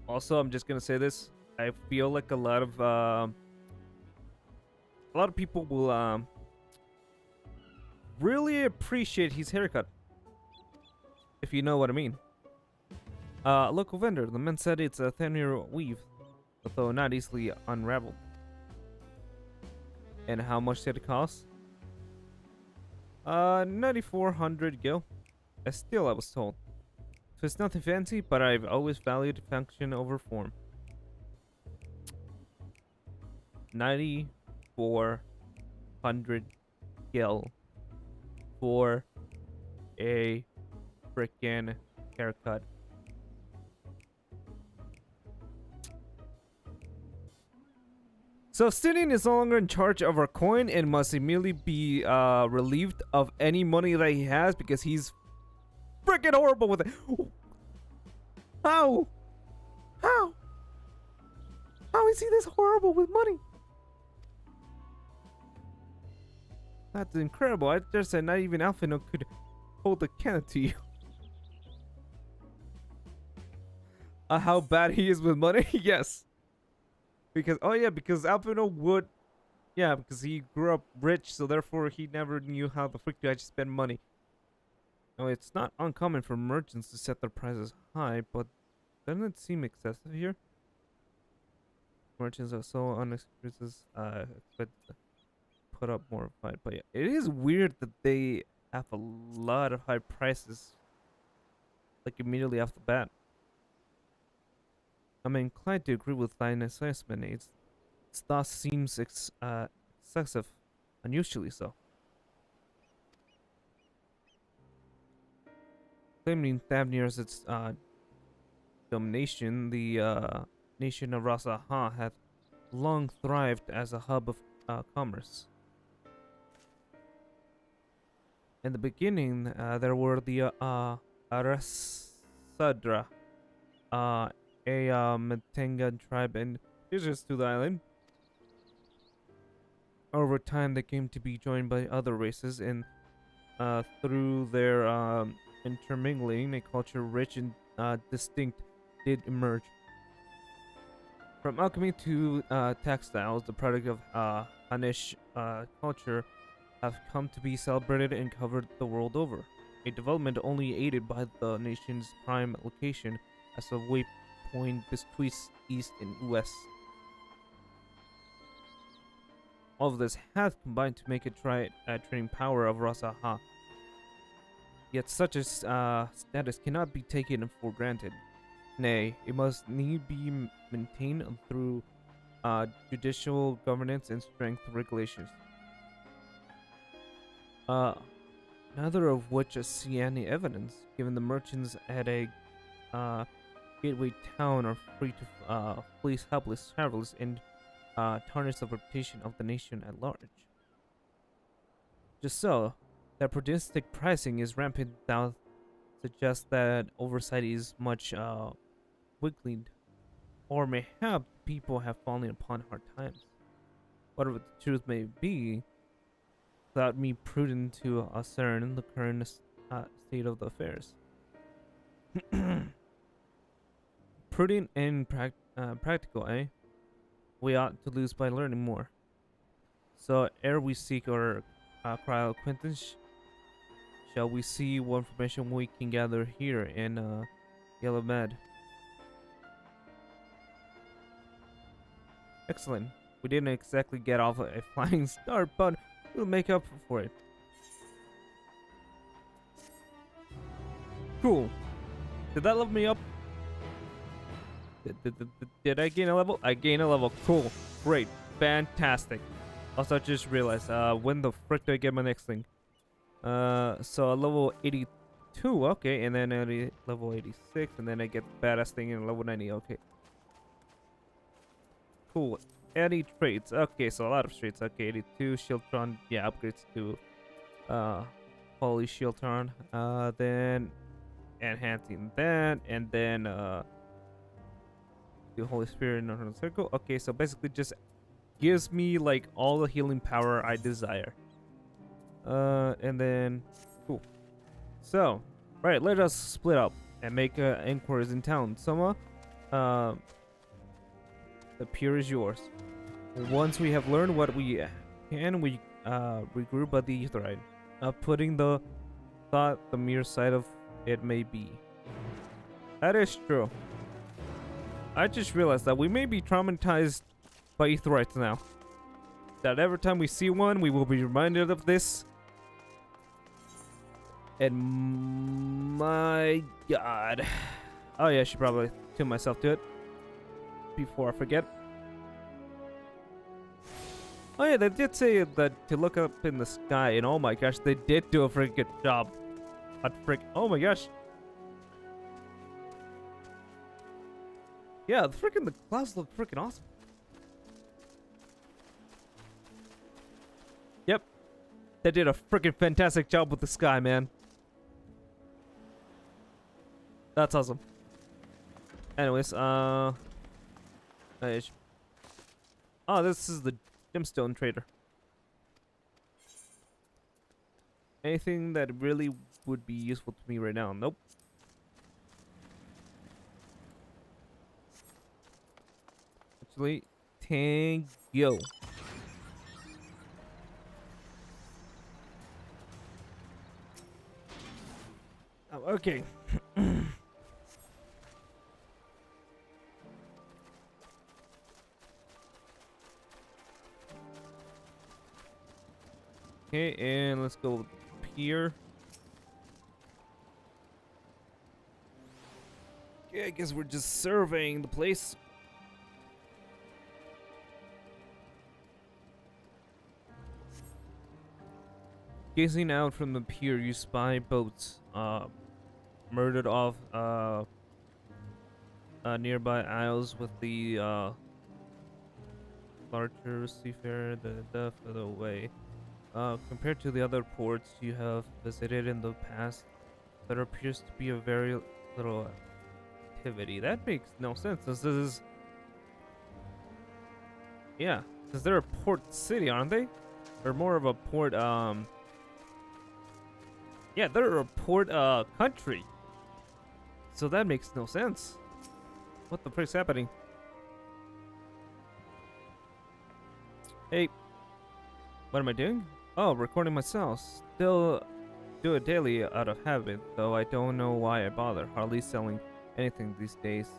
Also, I'm just gonna say this. I feel like a lot of people will really appreciate his haircut. If you know what I mean. Local vendor. The man said it's a 10-year weave, although not easily unraveled. And how much did it cost? 9,400 gil. Still, I was told. So it's nothing fancy, but I've always valued function over form. 9,400 gil for a freaking haircut. So Stinian is no longer in charge of our coin and must immediately be relieved of any money that he has because he's freaking horrible with it. How? How? How is he this horrible with money? That's incredible. I just said not even Alphino could hold a candle to you. How bad he is with money? Yes. Because, oh yeah, because Alphino would, yeah, because he grew up rich, so therefore he never knew how the frick to actually spend money. Now, it's not uncommon for merchants to set their prices high, but doesn't it seem excessive here? Merchants are so unexperienced, expect to put up more fight. But yeah, it is weird that they have a lot of high prices, like immediately off the bat. I'm inclined to agree with thine assessment. It thus seems excessive, unusually so. Claiming Thavnir as its domination, the nation of Rasaha had long thrived as a hub of commerce. In the beginning, there were the Arasadra, a Metengan tribe indigenous to the island. Over time, they came to be joined by other races, and through their intermingling, a culture rich and distinct did emerge. From alchemy to textiles, the product of Hanish culture have come to be celebrated and covered the world over. A development only aided by the nation's prime location as a waypoint between east and west. All of this has combined to make it trading power of Rasaha. Yet such a status cannot be taken for granted. Nay, it must need be maintained through judicial governance and strength regulations. Neither of which see any evidence, given the merchants at a gateway town are free to fleece helpless travelers and tarnish the reputation of the nation at large. Just so, that prudistic pricing is rampant now suggests that oversight is much weakened, or mayhap people have fallen upon hard times. Whatever the truth may be, thought me prudent to discern the current state of the affairs. Prudent and practical, eh? We ought to lose by learning more. So, ere we seek our cry acquaintance, shall we see what information we can gather here in Yellow Med? Excellent. We didn't exactly get off a flying start, but we'll make up for it. Cool. Did that level me up? Did I gain a level? I gained a level. Cool. Great. Fantastic. Also, I just realized, when the frick do I get my next thing? So level 82, okay, and then level 86, and then I get the badass thing in level 90, okay. Cool. Any traits? Okay, so a lot of traits. Okay, 82, Shieldtron, yeah, upgrades to, Holy Shieldtron. Then enhancing that, and then, the Holy Spirit in a circle. Okay, so basically just gives me, like, all the healing power I desire. And then, cool. So, right, let us split up and make inquiries in town. Soma, the pier is yours. Once we have learned what we can, we regroup at the Aetheryte, putting the thought the mere sight of it may be. That is true. I just realized that we may be traumatized by Aetherites now. That every time we see one, we will be reminded of this. And my god. Oh yeah, I should probably tune myself to it before I forget. Oh yeah, they did say that to look up in the sky, and oh my gosh, they did do a freaking good job. Oh my gosh. Yeah, the clouds look freaking awesome. Yep. They did a freaking fantastic job with the sky, man. That's awesome. Anyways, oh, this is the gemstone trader. Anything that really would be useful to me right now? Nope. Actually, Tango. Oh, okay. Okay, and let's go here. Okay, I guess we're just surveying the place. Gazing out from the pier, you spy boats murdered off nearby isles with the larger seafarer the further away. Compared to the other ports you have visited in the past, there appears to be a very little activity. That makes no sense. This is... Yeah, because they're a port city, aren't they? They're more of a port, yeah, they're a port, country. So that makes no sense. What the frick's happening? Hey. What am I doing? Oh, recording myself. Still do it daily out of habit, though I don't know why I bother. Hardly selling anything these days.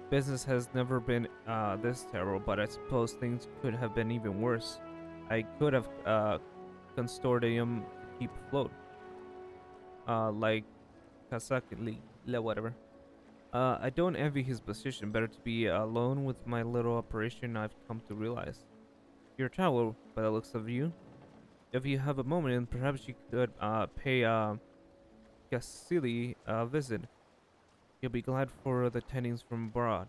Business has never been this terrible, but I suppose things could have been even worse. I could have consortium to keep afloat. Like Kasakili, whatever. I don't envy his position. Better to be alone with my little operation, I've come to realize. You're a traveler by the looks of you. If you have a moment, perhaps you could pay Kasili a visit. You'll be glad for the tidings from abroad.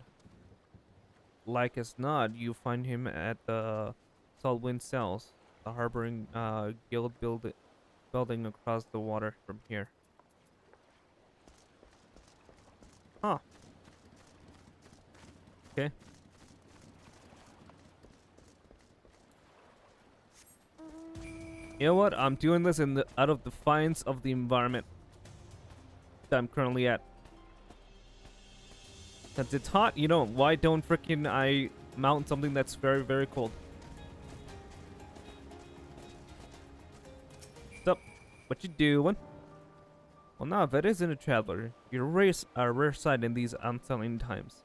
Like as not, you find him at the Saltwind Cells, the harboring guild building across the water from here. Huh. Okay. You know what? I'm doing this out of defiance of the environment that I'm currently at. Since it's hot, you know, why don't frickin' I mount something that's very, very cold? What's up? What you doing? Well, now, if it isn't a traveler, you're a rare sight in these unsettling times.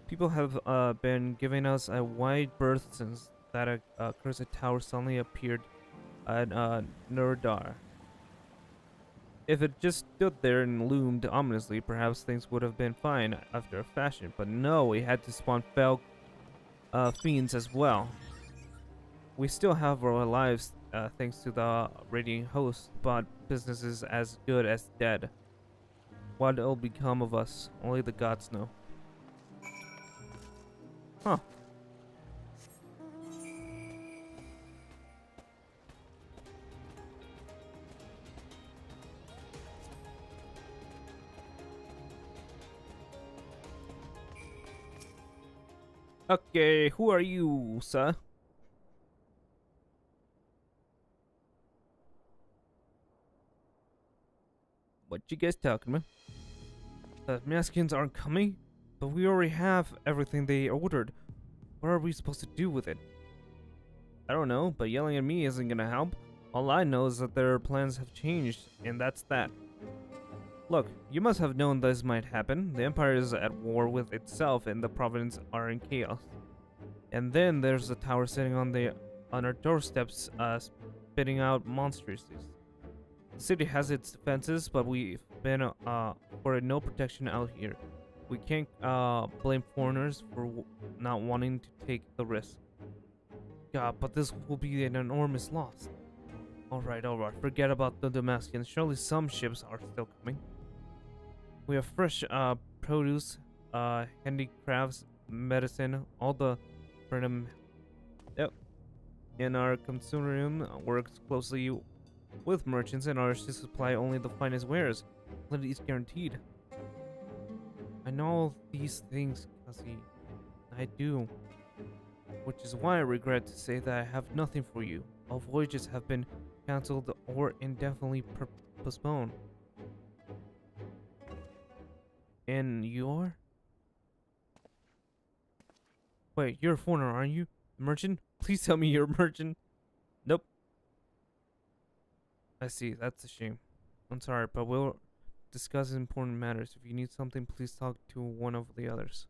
People have been giving us a wide berth since that cursed tower suddenly appeared at Nurdar. If it just stood there and loomed ominously, perhaps things would have been fine after a fashion. But no, it had to spawn fell fiends as well. We still have our lives thanks to the radiant host, but business is as good as dead. What will become of us, only the gods know. Huh. Okay, who are you, sir? What you guys talking about? The Mexicans aren't coming? But we already have everything they ordered. What are we supposed to do with it? I don't know, but yelling at me isn't gonna help. All I know is that their plans have changed, and that's that. Look, you must have known this might happen. The Empire is at war with itself, and the provinces are in chaos. And then there's the tower sitting on our doorsteps, spitting out monstrosities. The city has its defenses, but we've been afforded no protection out here. We can't blame foreigners for not wanting to take the risk. God, but this will be an enormous loss. Alright, forget about the Damascus. Surely some ships are still coming. We have fresh produce, handicrafts, medicine, all the random. Yep. And our consumer room works closely with merchants in order to supply only the finest wares. Quality is guaranteed. I know all these things, Cassie. I do. Which is why I regret to say that I have nothing for you. All voyages have been cancelled or indefinitely postponed. And you are? Wait, you're a foreigner, aren't you? A merchant? Please tell me you're a merchant. Nope. I see, that's a shame. I'm sorry, but we'll discuss important matters. If you need something, please talk to one of the others.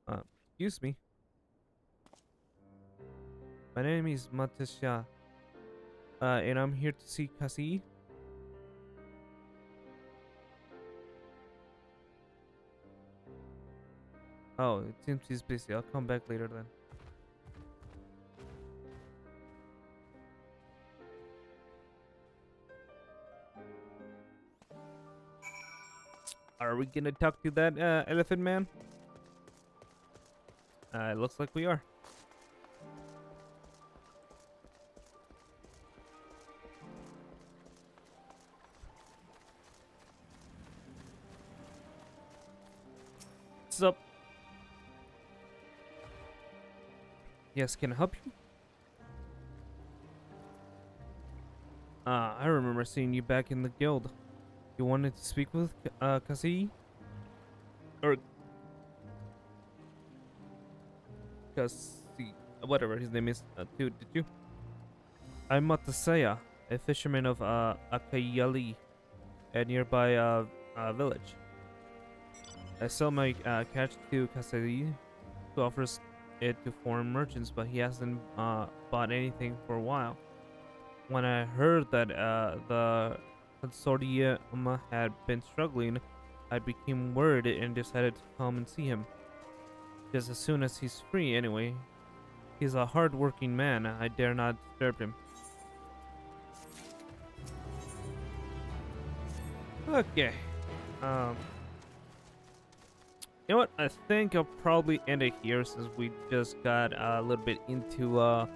Excuse me. My name is Matisha. And I'm here to see Cassie. Oh, it seems he's busy. I'll come back later then. Are we gonna talk to that elephant man? It looks like we are. What's up? Yes, can I help you? I remember seeing you back in the guild. You wanted to speak with Cassie? Or Cassie, whatever his name is. Dude, did you? I'm Matasaya, a fisherman of Akayali, a nearby village. I sell my catch to Cassie, who offers it to foreign merchants, but he hasn't bought anything for a while. When I heard that the consortium had been struggling, I became worried and decided to come and see him. Just as soon as he's free, anyway. He's a hard-working man. I dare not disturb him. Okay. You know what? I think I'll probably end it here since we just got a little bit into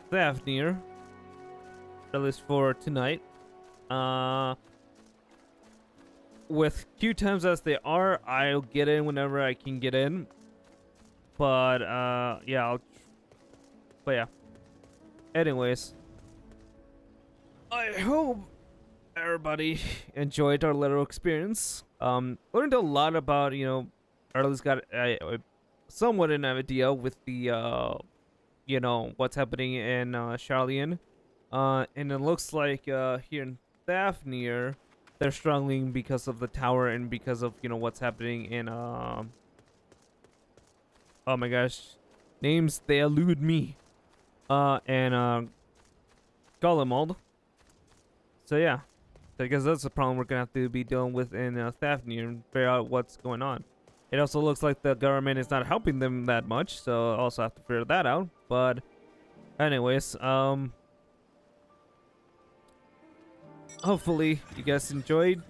Fafnir. At least for tonight. With queue times as they are, I'll get in whenever I can get in. But yeah, but yeah. Anyways, I hope everybody enjoyed our little experience. Learned a lot about, you know, or at least got somewhat an idea with the you know, what's happening in Charlian. And it looks like here in Fafnir, they're struggling because of the tower and because of, you know, what's happening in oh my gosh, names, they elude me. And Golemald. So yeah, so I guess that's the problem we're gonna have to be dealing with in Thavnir and figure out what's going on. It also looks like the government is not helping them that much, so I also have to figure that out. But anyways, hopefully you guys enjoyed.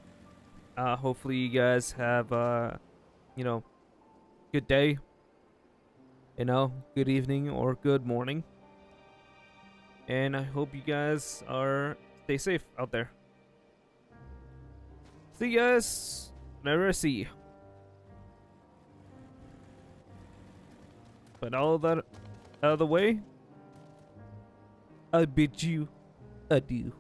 Hopefully you guys have you know, good day, you know, good evening or good morning. And I hope you guys stay safe out there. See you guys whenever I see you. But all of that out of the way, I bid you adieu.